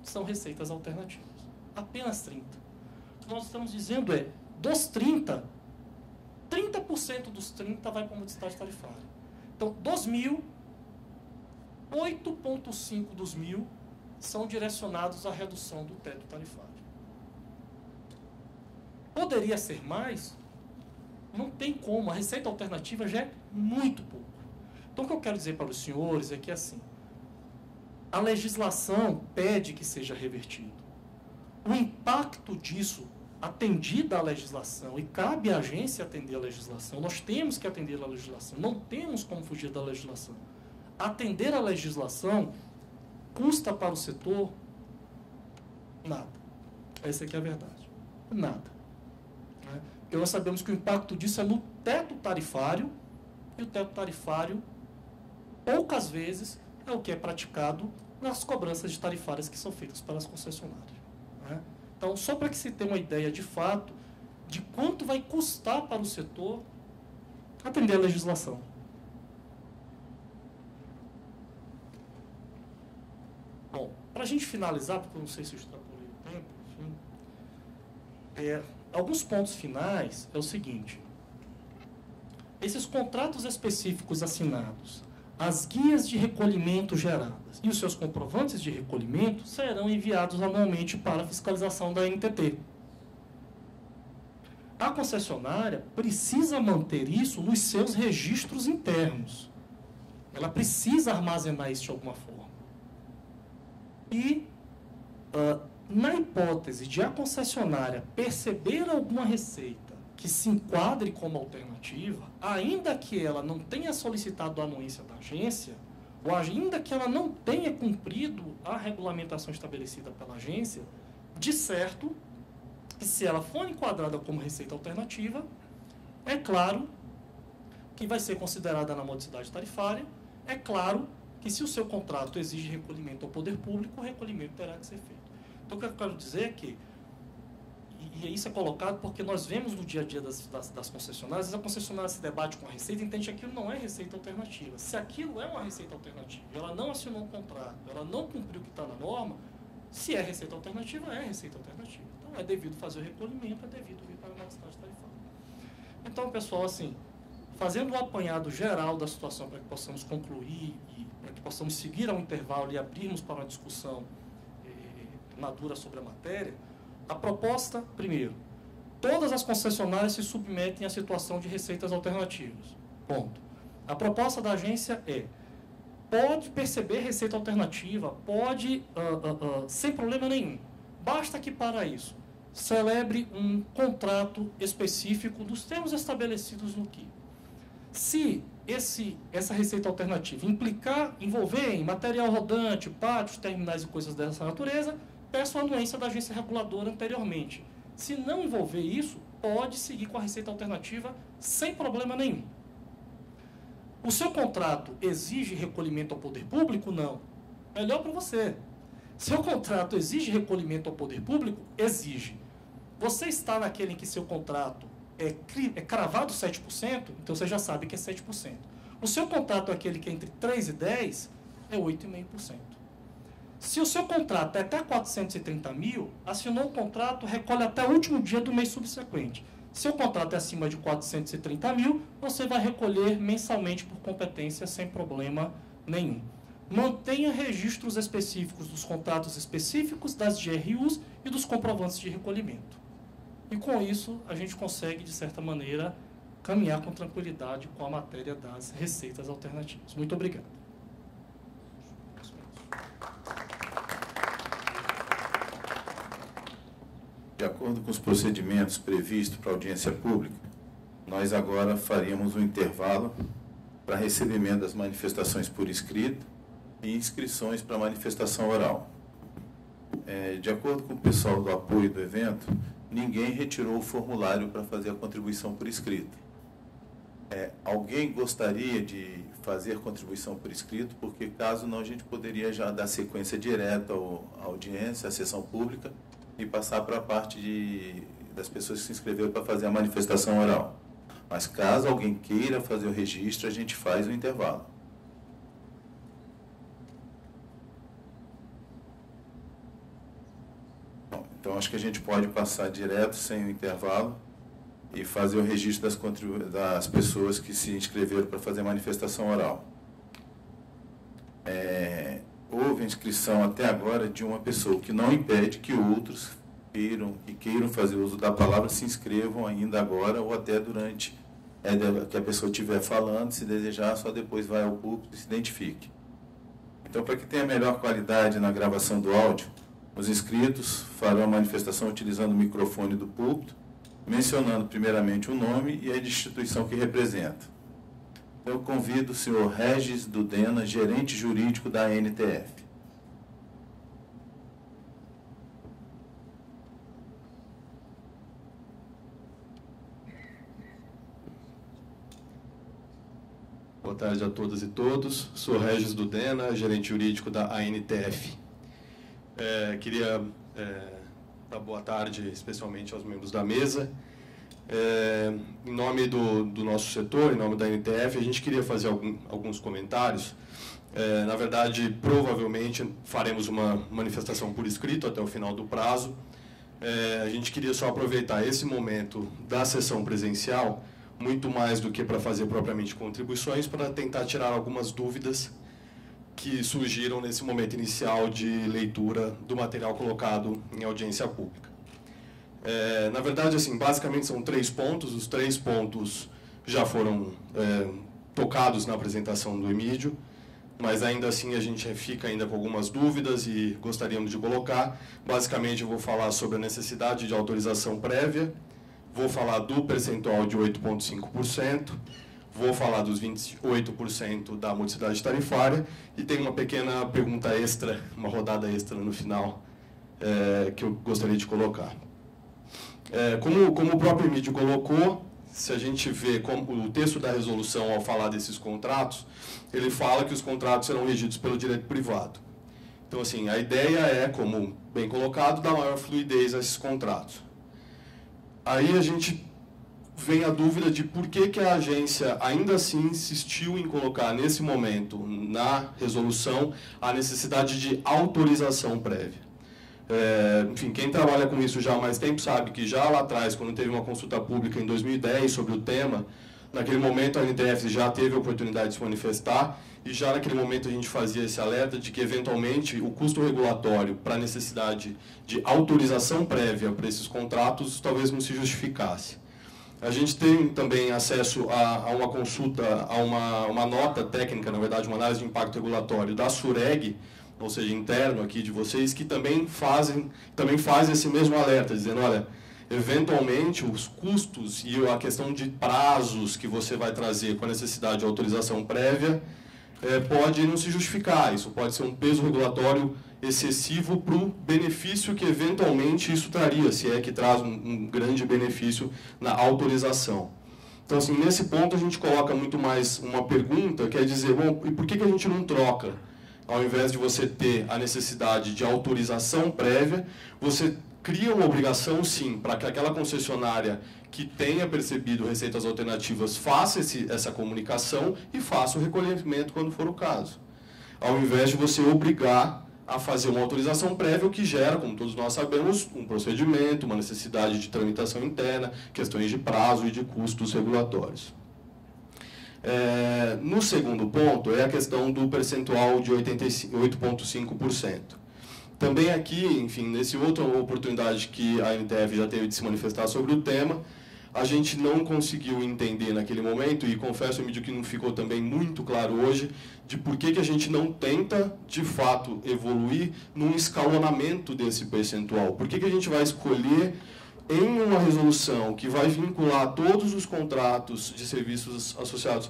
são receitas alternativas. Apenas 30. O que nós estamos dizendo é, dos 30% dos 30 vai para a modicidade tarifária. Então, dos 1.000, 8,5 dos 1.000 são direcionados à redução do teto tarifário. Poderia ser mais? Não tem como. A receita alternativa já é muito pouco. Então, o que eu quero dizer para os senhores é que, assim, a legislação pede que seja revertido. O impacto disso, atendida a legislação, e cabe à agência atender a legislação, nós temos que atender a legislação, não temos como fugir da legislação. Atender a legislação custa para o setor nada. Essa aqui é a verdade. Nada. Porque nós sabemos que o impacto disso é no teto tarifário, e o teto tarifário, poucas vezes, é o que é praticado nas cobranças de tarifárias que são feitas pelas concessionárias. Então, só para que se tenha uma ideia de fato de quanto vai custar para o setor atender a legislação. Bom, para a gente finalizar, porque eu não sei se eu extrapolei o tempo, enfim, alguns pontos finais é o seguinte: esses contratos específicos assinados, as guias de recolhimento geradas e os seus comprovantes de recolhimento serão enviados anualmente para a fiscalização da NTT. a concessionária precisa manter isso nos seus registros internos. Ela precisa armazenar isso de alguma forma. E, na hipótese de a concessionária perceber alguma receita que se enquadre como alternativa, ainda que ela não tenha solicitado a anuência da agência, ou ainda que ela não tenha cumprido a regulamentação estabelecida pela agência, de certo, que se ela for enquadrada como receita alternativa, é claro que vai ser considerada na modicidade tarifária, é claro que se o seu contrato exige recolhimento ao poder público, o recolhimento terá que ser feito. Então, o que eu quero dizer é que, e isso é colocado porque nós vemos no dia a dia das concessionárias, a concessionária se debate com a receita e entende que aquilo não é receita alternativa. Se aquilo é uma receita alternativa, ela não assinou um contrato, ela não cumpriu o que está na norma, se é receita alternativa, é receita alternativa. Então, é devido fazer o recolhimento, é devido vir para a modicidade tarifária. Então, pessoal, assim, fazendo um apanhado geral da situação para que possamos concluir e para que possamos seguir ao intervalo e abrirmos para uma discussão madura sobre a matéria, a proposta, primeiro, todas as concessionárias se submetem à situação de receitas alternativas. Ponto. A proposta da agência é, pode perceber receita alternativa, pode, sem problema nenhum. Basta que, para isso, celebre um contrato específico dos termos estabelecidos no QI. Se essa receita alternativa envolver em material rodante, pátios, terminais e coisas dessa natureza, peço a anuência da agência reguladora anteriormente. Se não envolver isso, pode seguir com a receita alternativa sem problema nenhum. O seu contrato exige recolhimento ao poder público? Não. Melhor para você. Seu contrato exige recolhimento ao poder público? Exige. Você está naquele em que seu contrato é cravado 7%, então você já sabe que é 7%. O seu contrato é aquele que é entre 3 e 10, é 8,5%. Se o seu contrato é até 430 mil, assinou o contrato, recolhe até o último dia do mês subsequente. Se o contrato é acima de 430 mil, você vai recolher mensalmente por competência sem problema nenhum. Mantenha registros específicos dos contratos específicos, das GRUs e dos comprovantes de recolhimento. E com isso, a gente consegue, de certa maneira, caminhar com tranquilidade com a matéria das receitas alternativas. Muito obrigado. De acordo com os procedimentos previstos para audiência pública, nós agora faríamos um intervalo para recebimento das manifestações por escrito e inscrições para manifestação oral. De acordo com o pessoal do apoio do evento, ninguém retirou o formulário para fazer a contribuição por escrito. Alguém gostaria de fazer contribuição por escrito, porque caso não, a gente poderia já dar sequência direta à audiência, à sessão pública, e passar para a parte das pessoas que se inscreveram para fazer a manifestação oral. Mas caso alguém queira fazer o registro, a gente faz o intervalo. Bom, então, acho que a gente pode passar direto, sem o intervalo, e fazer o registro das pessoas que se inscreveram para fazer a manifestação oral. Houve inscrição até agora de uma pessoa, que não impede que outros queiram fazer uso da palavra se inscrevam ainda agora ou até durante que a pessoa estiver falando, se desejar, só depois vai ao público e se identifique. Então, para que tenha melhor qualidade na gravação do áudio, os inscritos farão a manifestação utilizando o microfone do púlpito, mencionando primeiramente o nome e a instituição que representa. Eu convido o senhor Regis Dudena, gerente jurídico da ANTF. Boa tarde a todas e todos. Sou Regis Dudena, gerente jurídico da ANTF. Queria dar boa tarde especialmente aos membros da mesa. Em nome do nosso setor, em nome da ANTF, a gente queria fazer alguns comentários. Na verdade, provavelmente faremos uma manifestação por escrito até o final do prazo. A gente queria só aproveitar esse momento da sessão presencial, muito mais do que para fazer propriamente contribuições, para tentar tirar algumas dúvidas que surgiram nesse momento inicial de leitura do material colocado em audiência pública. Na verdade, assim, basicamente são 3 pontos. Os 3 pontos já foram tocados na apresentação do Emídio, mas ainda assim a gente fica ainda com algumas dúvidas e gostaríamos de colocar. Basicamente, eu vou falar sobre a necessidade de autorização prévia, vou falar do percentual de 8,5%, vou falar dos 28% da modicidade tarifária e tem uma pequena pergunta extra, uma rodada extra no final, que eu gostaria de colocar. Como o próprio Emídio colocou, se a gente vê o texto da resolução ao falar desses contratos, ele fala que os contratos serão regidos pelo direito privado. Então, assim, a ideia é, como bem colocado, dar maior fluidez a esses contratos. Aí a gente vem a dúvida de por que a agência ainda assim insistiu em colocar nesse momento, na resolução, a necessidade de autorização prévia. Enfim, quem trabalha com isso já há mais tempo sabe que já lá atrás, quando teve uma consulta pública em 2010 sobre o tema, naquele momento a ANTF já teve a oportunidade de se manifestar e já naquele momento a gente fazia esse alerta de que eventualmente o custo regulatório para a necessidade de autorização prévia para esses contratos talvez não se justificasse. A gente tem também acesso a uma consulta, a uma nota técnica, na verdade, uma análise de impacto regulatório da SUREG, ou seja, interno aqui de vocês, que também faz esse mesmo alerta, dizendo, olha, eventualmente os custos e a questão de prazos que você vai trazer com a necessidade de autorização prévia pode não se justificar. Isso pode ser um peso regulatório excessivo para o benefício que eventualmente isso traria, se é que traz um grande benefício na autorização. Então, assim, nesse ponto a gente coloca muito mais uma pergunta, que é dizer, bom, e por que a gente não troca? Ao invés de você ter a necessidade de autorização prévia, você cria uma obrigação, sim, para que aquela concessionária que tenha percebido receitas alternativas faça essa comunicação e faça o recolhimento quando for o caso. Ao invés de você obrigar a fazer uma autorização prévia, o que gera, como todos nós sabemos, um procedimento, uma necessidade de tramitação interna, questões de prazo e de custos regulatórios. No segundo ponto, é a questão do percentual de 8,5%. Também aqui, enfim, nessa outra oportunidade que a ANTF já teve de se manifestar sobre o tema, a gente não conseguiu entender naquele momento, e confesso, Emídio, que não ficou também muito claro hoje, de por que a gente não tenta, de fato, evoluir num escalonamento desse percentual. Por que a gente vai escolher, em uma resolução que vai vincular todos os contratos de serviços associados,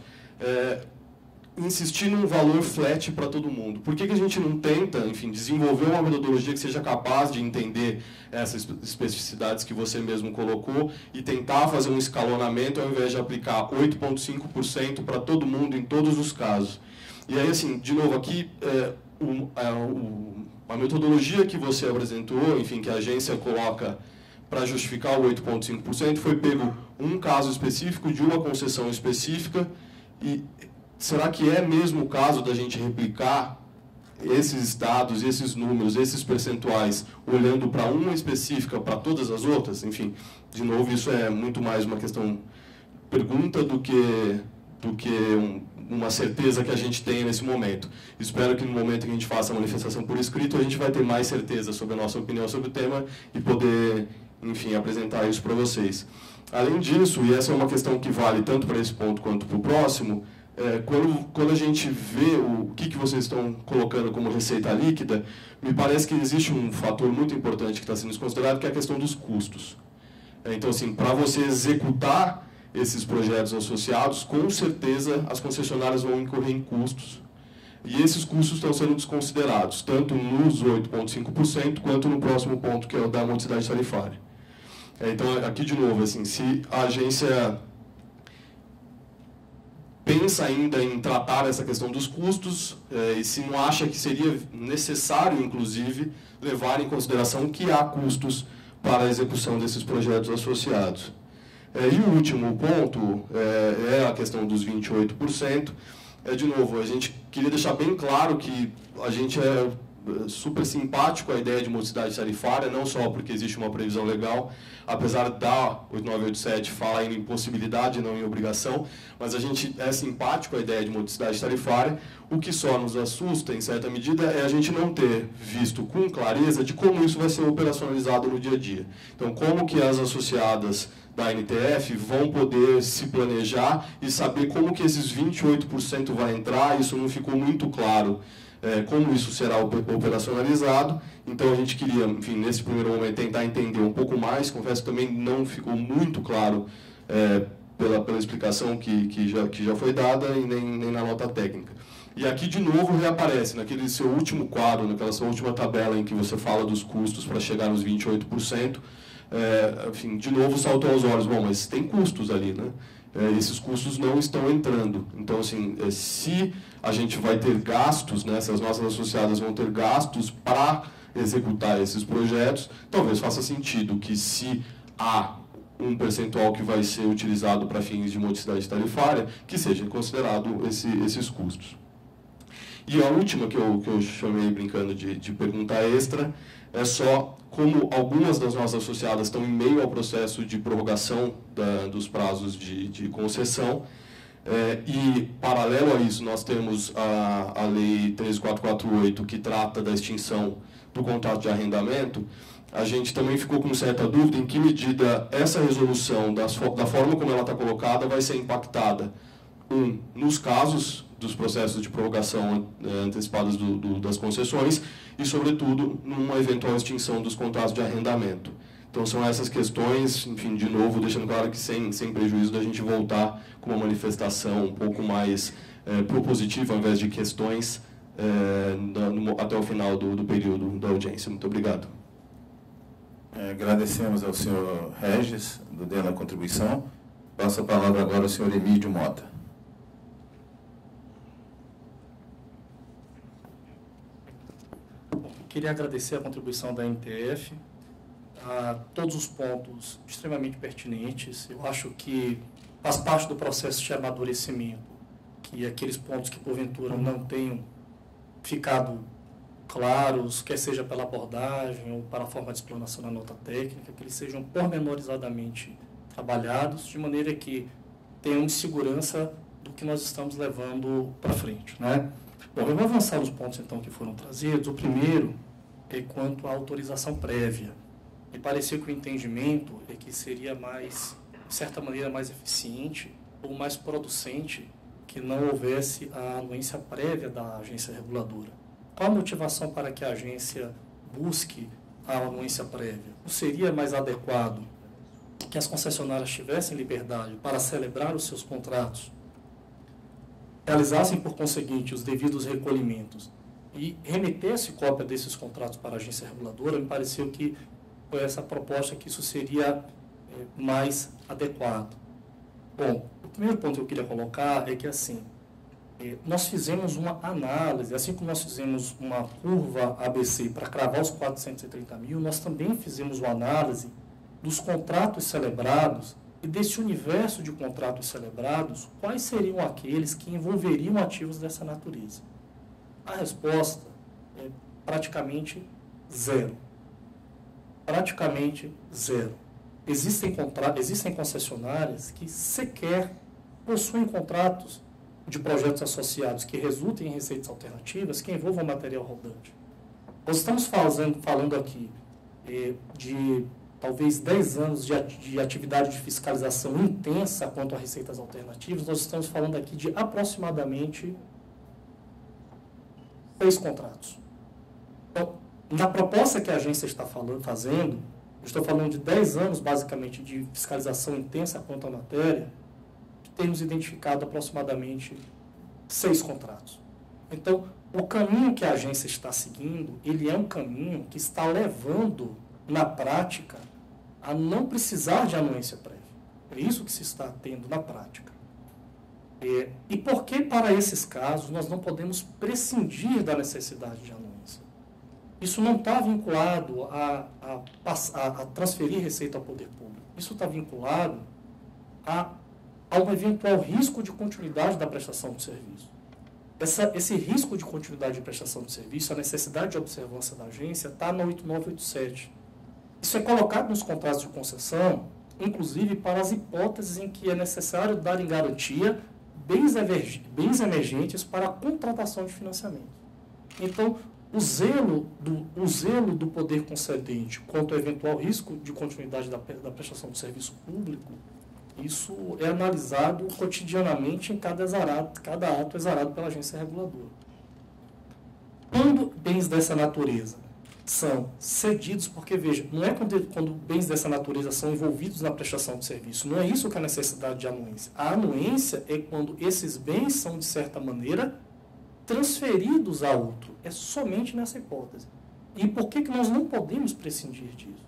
insistir num valor flat para todo mundo? Por que a gente não tenta, enfim, desenvolver uma metodologia que seja capaz de entender essas especificidades que você mesmo colocou e tentar fazer um escalonamento ao invés de aplicar 8,5% para todo mundo em todos os casos? E aí, assim, de novo, aqui, a metodologia que você apresentou, enfim, que a agência coloca para justificar o 8,5%, foi pego um caso específico de uma concessão específica. E será que é mesmo o caso da gente replicar esses dados, esses números, esses percentuais, olhando para uma específica para todas as outras? Enfim, de novo, isso é muito mais uma questão, pergunta do que uma certeza que a gente tem nesse momento. Espero que no momento que a gente faça a manifestação por escrito, a gente vai ter mais certeza sobre a nossa opinião sobre o tema e poder, enfim, apresentar isso para vocês. Além disso, e essa é uma questão que vale tanto para esse ponto quanto para o próximo, quando a gente vê o que vocês estão colocando como receita líquida, me parece que existe um fator muito importante que está sendo desconsiderado, que é a questão dos custos. Então, assim, para você executar esses projetos associados, com certeza as concessionárias vão incorrer em custos. E esses custos estão sendo desconsiderados, tanto nos 8,5% quanto no próximo ponto, que é o da modicidade tarifária. Então, aqui de novo, assim, se a agência pensa ainda em tratar essa questão dos custos, e se não acha que seria necessário, inclusive, levar em consideração que há custos para a execução desses projetos associados. E o último ponto é a questão dos 28%. De novo, a gente queria deixar bem claro que a gente super simpático a ideia de modicidade tarifária, não só porque existe uma previsão legal, apesar da 8987 falar em possibilidade, não em obrigação, mas a gente é simpático à ideia de modicidade tarifária. O que só nos assusta, em certa medida, é a gente não ter visto com clareza de como isso vai ser operacionalizado no dia a dia. Então, como que as associadas da NTF vão poder se planejar e saber como que esses 28% vai entrar, isso não ficou muito claro. Como isso será operacionalizado. Então, a gente queria, enfim, nesse primeiro momento, tentar entender um pouco mais. Confesso que também não ficou muito claro pela explicação que já foi dada e nem na nota técnica. E aqui, de novo, reaparece, naquele seu último quadro, naquela sua última tabela em que você fala dos custos para chegar nos 28%, enfim, de novo saltou aos olhos, bom, mas tem custos ali, né? Esses custos não estão entrando. Então, assim, se a gente vai ter gastos, né, se as nossas associadas vão ter gastos para executar esses projetos, talvez faça sentido que, se há um percentual que vai ser utilizado para fins de modicidade tarifária, que seja considerado esses custos. E a última que eu chamei, brincando, de pergunta extra, é só como algumas das nossas associadas estão em meio ao processo de prorrogação dos prazos de concessão, e, paralelo a isso, nós temos a Lei 13448, que trata da extinção do contrato de arrendamento. A gente também ficou com certa dúvida em que medida essa resolução, da forma como ela está colocada, vai ser impactada, nos casos dos processos de prorrogação antecipados das concessões e, sobretudo, numa eventual extinção dos contratos de arrendamento. Então, são essas questões, enfim, de novo, deixando claro que sem prejuízo da gente voltar com uma manifestação um pouco mais propositiva, ao invés de questões, até o final do período da audiência. Muito obrigado. Agradecemos ao senhor Regis, do DENA, a contribuição. Passo a palavra agora ao senhor Emílio Mota. Queria agradecer a contribuição da NTF, a todos os pontos extremamente pertinentes. Eu acho que faz parte do processo de amadurecimento, que aqueles pontos que, porventura, não tenham ficado claros, quer seja pela abordagem ou para a forma de explanação na nota técnica, que eles sejam pormenorizadamente trabalhados, de maneira que tenham segurança do que nós estamos levando para frente, né? Bom, eu vou avançar nos pontos, então, que foram trazidos. O primeiro é quanto à autorização prévia. Me pareceu que o entendimento é que seria mais, de certa maneira, mais eficiente ou mais producente que não houvesse a anuência prévia da agência reguladora. Qual a motivação para que a agência busque a anuência prévia? Não seria mais adequado que as concessionárias tivessem liberdade para celebrar os seus contratos, realizassem, por conseguinte, os devidos recolhimentos e remetesse cópia desses contratos para a agência reguladora? Me pareceu que foi essa proposta que isso seria mais adequado. Bom, o primeiro ponto que eu queria colocar é que, assim, nós fizemos uma análise, assim como nós fizemos uma curva ABC para cravar os 430 mil, nós também fizemos uma análise dos contratos celebrados e desse universo de contratos celebrados, quais seriam aqueles que envolveriam ativos dessa natureza. A resposta é praticamente zero. Praticamente zero. Existem concessionárias que sequer possuem contratos de projetos associados que resultem em receitas alternativas que envolvam material rodante. Nós estamos falando aqui de talvez 10 anos de atividade de fiscalização intensa quanto a receitas alternativas. Nós estamos falando aqui de aproximadamente 6 contratos. Então, na proposta que a agência está fazendo, eu estou falando de 10 anos, basicamente, de fiscalização intensa quanto à matéria, temos identificado aproximadamente 6 contratos. Então, o caminho que a agência está seguindo, ele é um caminho que está levando, na prática, a não precisar de anuência prévia. É isso que se está tendo na prática. E por que, para esses casos, nós não podemos prescindir da necessidade de anuência? Isso não está vinculado a transferir receita ao poder público. Isso está vinculado a um eventual risco de continuidade da prestação do serviço. esse risco de continuidade de prestação de serviço, a necessidade de observância da agência, está na 8987. Isso é colocado nos contratos de concessão, inclusive para as hipóteses em que é necessário dar em garantia bens emergentes para a contratação de financiamento. Então, o zelo do poder concedente quanto ao eventual risco de continuidade da prestação do serviço público, isso é analisado cotidianamente em cada ato exarado pela agência reguladora. Quando bens dessa natureza são cedidos, porque, veja, não é quando bens dessa natureza são envolvidos na prestação de serviço, não é isso que é a necessidade de anuência. A anuência é quando esses bens são, de certa maneira, transferidos a outro. É somente nessa hipótese. E por que nós não podemos prescindir disso?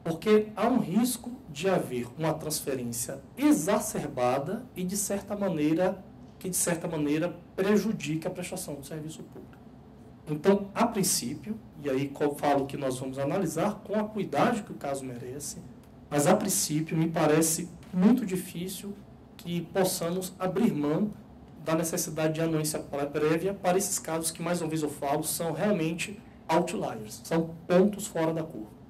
Porque há um risco de haver uma transferência exacerbada e, de certa maneira, prejudique a prestação do serviço público. Então, a princípio, e aí falo que nós vamos analisar com a cuidado que o caso merece, mas a princípio me parece muito difícil que possamos abrir mão da necessidade de anuência prévia para esses casos que, mais uma vez eu falo, são realmente outliers, são pontos fora da curva.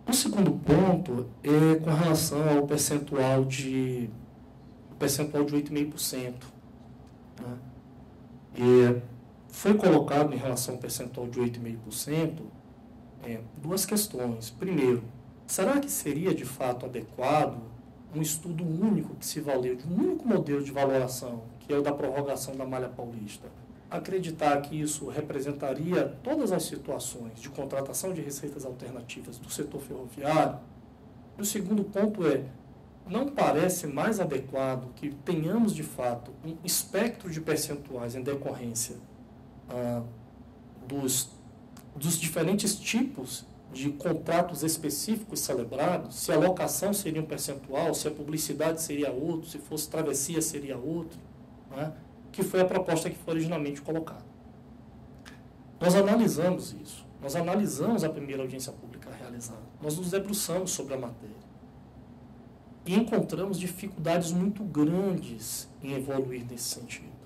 O segundo ponto é com relação ao percentual de 8,5%. Né? Foi colocado em relação ao percentual de 8,5% duas questões. Primeiro, será que seria de fato adequado um estudo único que se valeu de um único modelo de valoração, que é o da prorrogação da malha paulista, acreditar que isso representaria todas as situações de contratação de receitas alternativas do setor ferroviário? E o segundo ponto é, não parece mais adequado que tenhamos, de fato, um espectro de percentuais em decorrência dos diferentes tipos de contratos específicos celebrados, se a locação seria um percentual, se a publicidade seria outro, se fosse travessia seria outro, né? Que foi a proposta que foi originalmente colocada. Nós analisamos isso, nós analisamos a primeira audiência pública realizada, nós nos debruçamos sobre a matéria e encontramos dificuldades muito grandes em evoluir nesse sentido.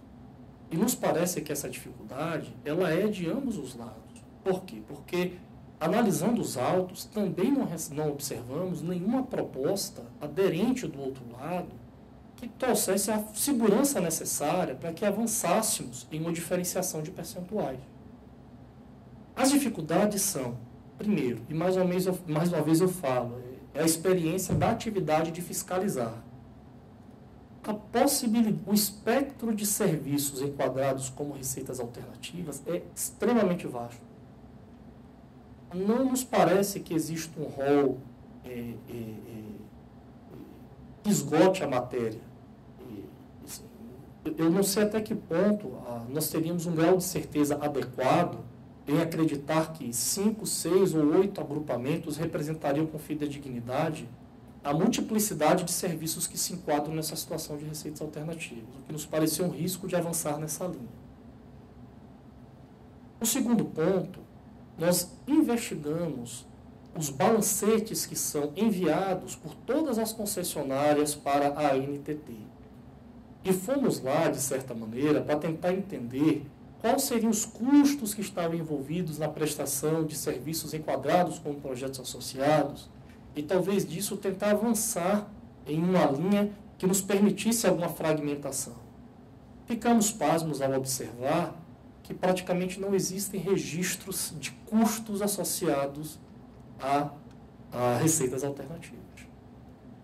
E nos parece que essa dificuldade, ela é de ambos os lados. Por quê? Porque, analisando os autos, também não observamos nenhuma proposta aderente do outro lado que trouxesse a segurança necessária para que avançássemos em uma diferenciação de percentuais. As dificuldades são, primeiro, e mais uma vez eu falo, é a experiência da atividade de fiscalizar. O espectro de serviços enquadrados como receitas alternativas é extremamente vasto. Não nos parece que existe um rol que esgote a matéria. Eu não sei até que ponto nós teríamos um grau de certeza adequado em acreditar que 5, 6 ou 8 agrupamentos representariam com fidedignidade a multiplicidade de serviços que se enquadram nessa situação de receitas alternativas, o que nos pareceu um risco de avançar nessa linha. O segundo ponto, nós investigamos os balancetes que são enviados por todas as concessionárias para a ANTT. E fomos lá, de certa maneira, para tentar entender quais seriam os custos que estavam envolvidos na prestação de serviços enquadrados como projetos associados, e talvez disso tentar avançar em uma linha que nos permitisse alguma fragmentação. Ficamos pasmos ao observar que praticamente não existem registros de custos associados a receitas alternativas.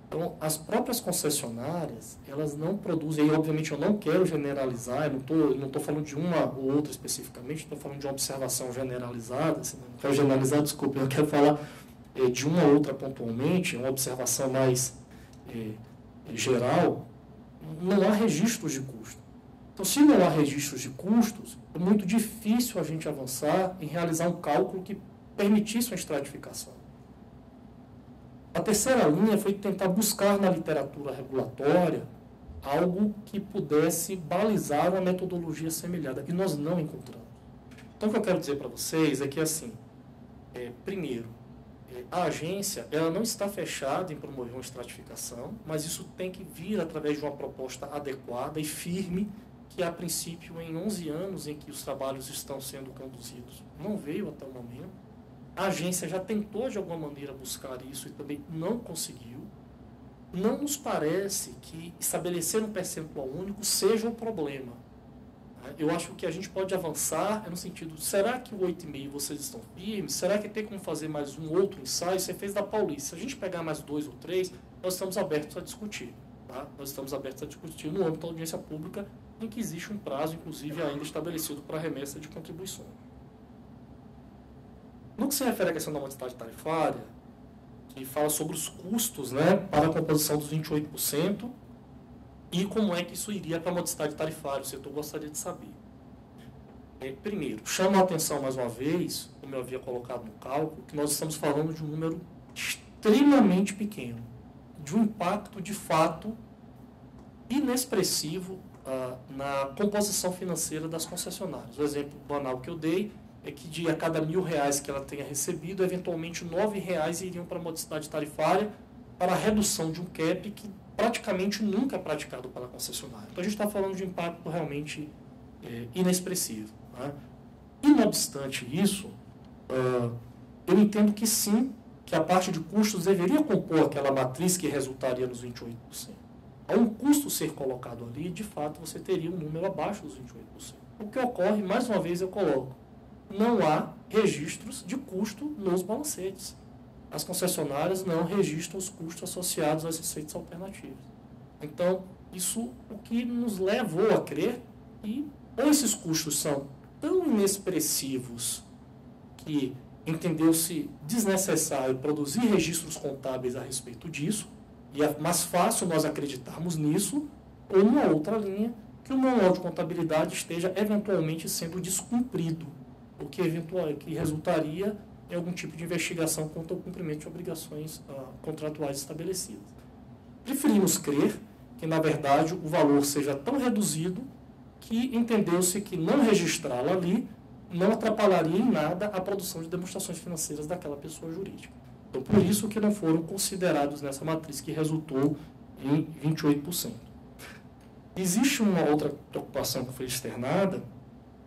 Então, as próprias concessionárias, elas não produzem, e obviamente eu não quero generalizar, eu não estou falando de uma ou outra especificamente, estou falando de uma observação generalizada, assim, não quero generalizar, desculpe, eu quero falar de uma ou outra pontualmente, uma observação mais geral, não há registros de custo. Então, se não há registros de custos, é muito difícil a gente avançar em realizar um cálculo que permitisse uma estratificação. A terceira linha foi tentar buscar na literatura regulatória algo que pudesse balizar uma metodologia semelhante, e nós não encontramos. Então, o que eu quero dizer para vocês é que, assim, primeiro, A agência ela não está fechada em promover uma estratificação, mas isso tem que vir através de uma proposta adequada e firme, que a princípio, em 11 anos em que os trabalhos estão sendo conduzidos, não veio até o momento. A agência já tentou, de alguma maneira, buscar isso e também não conseguiu. Não nos parece que estabelecer um percentual único seja o problema. Eu acho que a gente pode avançar no sentido, será que o 8,5 vocês estão firmes? Será que tem como fazer mais um outro ensaio? Você fez da Paulista. Se a gente pegar mais 2 ou 3, nós estamos abertos a discutir. Tá? Nós estamos abertos a discutir no âmbito da audiência pública, em que existe um prazo, inclusive, ainda estabelecido para a remessa de contribuições. No que se refere à questão da modicidade tarifária, que fala sobre os custos, né, para a composição dos 28%, e como é que isso iria para a modicidade tarifária, o setor gostaria de saber. Primeiro, chamo a atenção mais uma vez, como eu havia colocado no cálculo, que nós estamos falando de um número extremamente pequeno, de um impacto, de fato, inexpressivo na composição financeira das concessionárias. O exemplo banal que eu dei é que de a cada R$1.000 que ela tenha recebido, eventualmente R$9 iriam para a modicidade tarifária, para a redução de um cap que praticamente nunca é praticado pela concessionária. Então a gente está falando de um impacto realmente inexpressivo. Né? E não obstante isso, eu entendo que sim, que a parte de custos deveria compor aquela matriz que resultaria nos 28%. Ao um custo ser colocado ali, de fato, você teria um número abaixo dos 28%. O que ocorre, mais uma vez eu coloco, não há registros de custo nos balancetes. As concessionárias não registram os custos associados às receitas alternativas. Então, isso o que nos levou a crer que ou esses custos são tão inexpressivos que entendeu-se desnecessário produzir registros contábeis a respeito disso, e é mais fácil nós acreditarmos nisso, ou numa outra linha, que o manual de contabilidade esteja eventualmente sendo descumprido, o que resultaria em algum tipo de investigação contra o cumprimento de obrigações contratuais estabelecidas. Preferimos crer que, na verdade, o valor seja tão reduzido que entendeu-se que não registrá-lo ali não atrapalharia em nada a produção de demonstrações financeiras daquela pessoa jurídica. Então, por isso que não foram considerados nessa matriz que resultou em 28%. Existe uma outra preocupação que foi externada,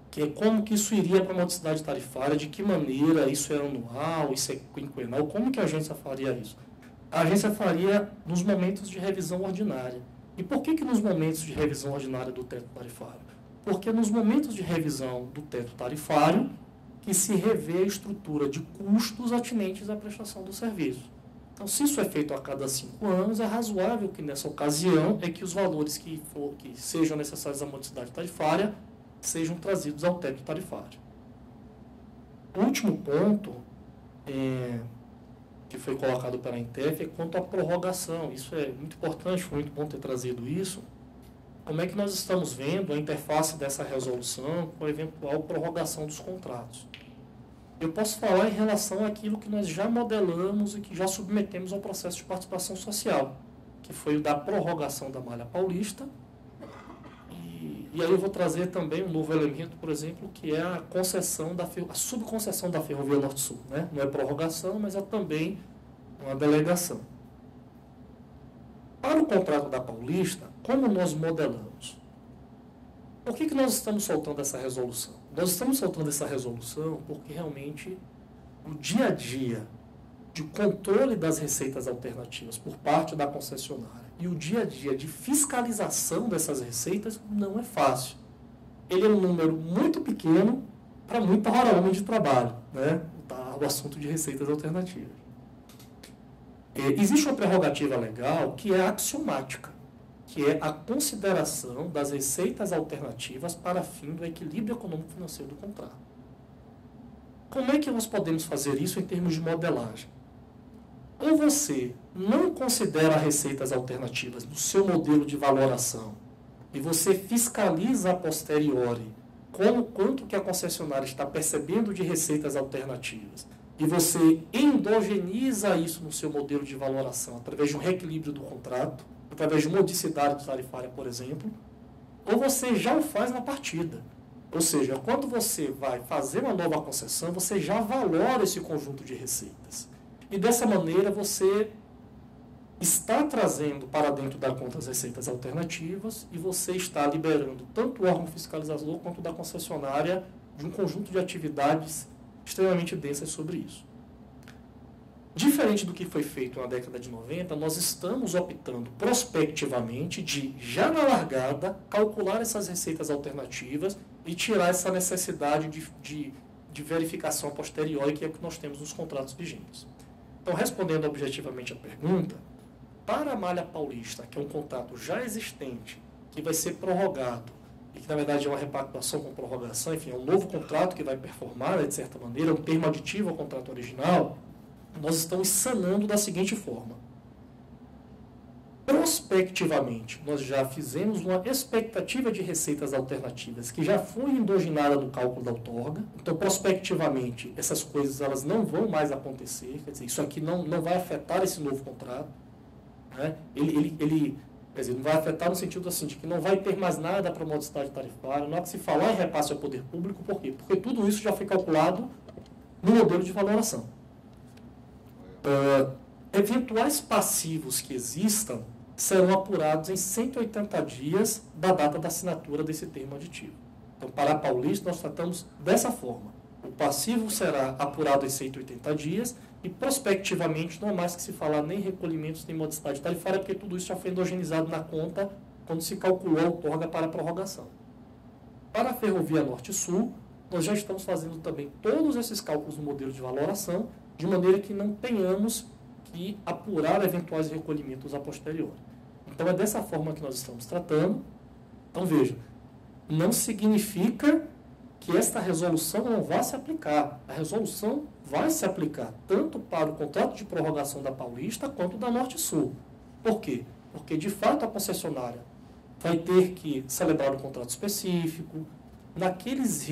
que é como que isso iria para a modicidade tarifária, de que maneira isso é anual, isso é quinquenal, como que a agência faria isso? A agência faria nos momentos de revisão ordinária. E por que nos momentos de revisão ordinária do teto tarifário? Porque nos momentos de revisão do teto tarifário que se revê a estrutura de custos atinentes à prestação do serviço. Então, se isso é feito a cada 5 anos, é razoável que nessa ocasião é que os valores que sejam necessários à modicidade tarifária sejam trazidos ao teto tarifário. O último ponto que foi colocado pela INTEF é quanto à prorrogação. Isso é muito importante, foi muito bom ter trazido isso. Como é que nós estamos vendo a interface dessa resolução com a eventual prorrogação dos contratos? Eu posso falar em relação àquilo que nós já modelamos e que já submetemos ao processo de participação social, que foi o da prorrogação da Malha Paulista. E aí eu vou trazer também um novo elemento, por exemplo, que é a concessão a subconcessão da Ferrovia Norte-Sul. Né? Não é prorrogação, mas é também uma delegação. Para o contrato da Paulista, como nós modelamos? Por que nós estamos soltando essa resolução? Nós estamos soltando essa resolução porque realmente o dia a dia de controle das receitas alternativas por parte da concessionária e o dia a dia de fiscalização dessas receitas não é fácil. Ele é um número muito pequeno para muita hora homem de trabalho, né? O assunto de receitas alternativas. Existe uma prerrogativa legal que é axiomática, que é a consideração das receitas alternativas para fim do equilíbrio econômico-financeiro do contrato. Como é que nós podemos fazer isso em termos de modelagem? Ou você não considera receitas alternativas no seu modelo de valoração e você fiscaliza a posteriori quanto que a concessionária está percebendo de receitas alternativas e você endogeniza isso no seu modelo de valoração através de um reequilíbrio do contrato, através de modicidade tarifária, por exemplo, ou você já o faz na partida. Ou seja, quando você vai fazer uma nova concessão, você já valora esse conjunto de receitas. e dessa maneira você está trazendo para dentro da conta as receitas alternativas e você está liberando tanto o órgão fiscalizador quanto da concessionária de um conjunto de atividades extremamente densas sobre isso. Diferente do que foi feito na década de 90, nós estamos optando prospectivamente de, já na largada, calcular essas receitas alternativas e tirar essa necessidade de verificação posterior, que é o que nós temos nos contratos vigentes. Então, respondendo objetivamente a pergunta, para a Malha Paulista, que é um contrato já existente, que vai ser prorrogado, e que na verdade é uma repactuação com prorrogação, enfim, é um novo contrato que vai performar, de certa maneira, um termo aditivo ao contrato original, nós estamos sanando da seguinte forma. Prospectivamente, nós já fizemos uma expectativa de receitas alternativas que já foi endoginada no cálculo da outorga. Então, prospectivamente, essas coisas elas não vão mais acontecer. Quer dizer, isso aqui não vai afetar esse novo contrato. Né? Quer dizer, não vai afetar no sentido assim, de que não vai ter mais nada para modicidade tarifária. Não é que se falar em repasse ao poder público, por quê? Porque tudo isso já foi calculado no modelo de valoração. Eventuais passivos que existam serão apurados em 180 dias da data da assinatura desse termo aditivo. Então, para a Paulista, nós tratamos dessa forma. O passivo será apurado em 180 dias e, prospectivamente, não há mais que se falar nem recolhimentos nem modicidade tarifária, porque tudo isso já foi endogenizado na conta quando se calculou a outorga para a prorrogação. Para a Ferrovia Norte-Sul, nós já estamos fazendo também todos esses cálculos no modelo de valoração, de maneira que não tenhamos que apurar eventuais recolhimentos a posteriori. Então, é dessa forma que nós estamos tratando. Então, veja, não significa que esta resolução não vá se aplicar. A resolução vai se aplicar tanto para o contrato de prorrogação da Paulista quanto da Norte-Sul. Por quê? Porque, de fato, a concessionária vai ter que celebrar um contrato específico. Naqueles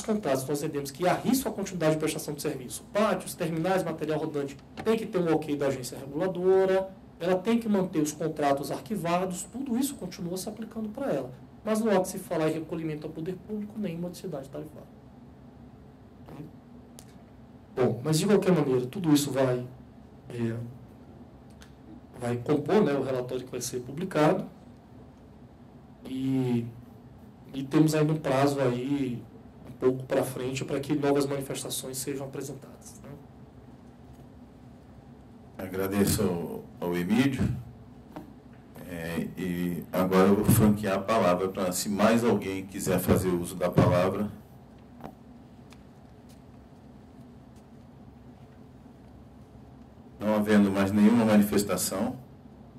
contratos nós entendemos que há risco à continuidade de prestação de serviço. Pátios, terminais, material rodante, tem que ter um ok da agência reguladora, ela tem que manter os contratos arquivados, tudo isso continua se aplicando para ela. Mas não há que se falar em recolhimento ao poder público nem em modicidade tarifária. Bom, mas de qualquer maneira, tudo isso vai compor, né, o relatório que vai ser publicado e temos ainda um prazo aí um pouco para frente para que novas manifestações sejam apresentadas. Né? Agradeço ao Emílio. E agora eu vou franquear a palavra para, se mais alguém quiser fazer uso da palavra. Não havendo mais nenhuma manifestação,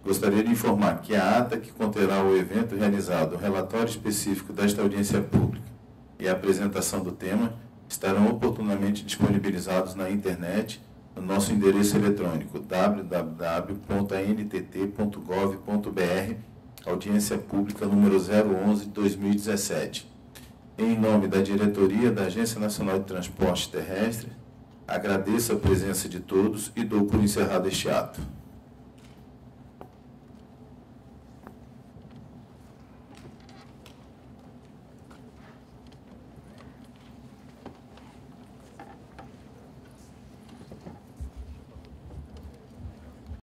gostaria de informar que a ata que conterá o evento realizado, o relatório específico desta audiência pública e a apresentação do tema estarão oportunamente disponibilizados na internet no nosso endereço eletrônico www.antt.gov.br, audiência pública número 011/2017. Em nome da diretoria da Agência Nacional de Transporte Terrestre, agradeço a presença de todos e dou por encerrado este ato.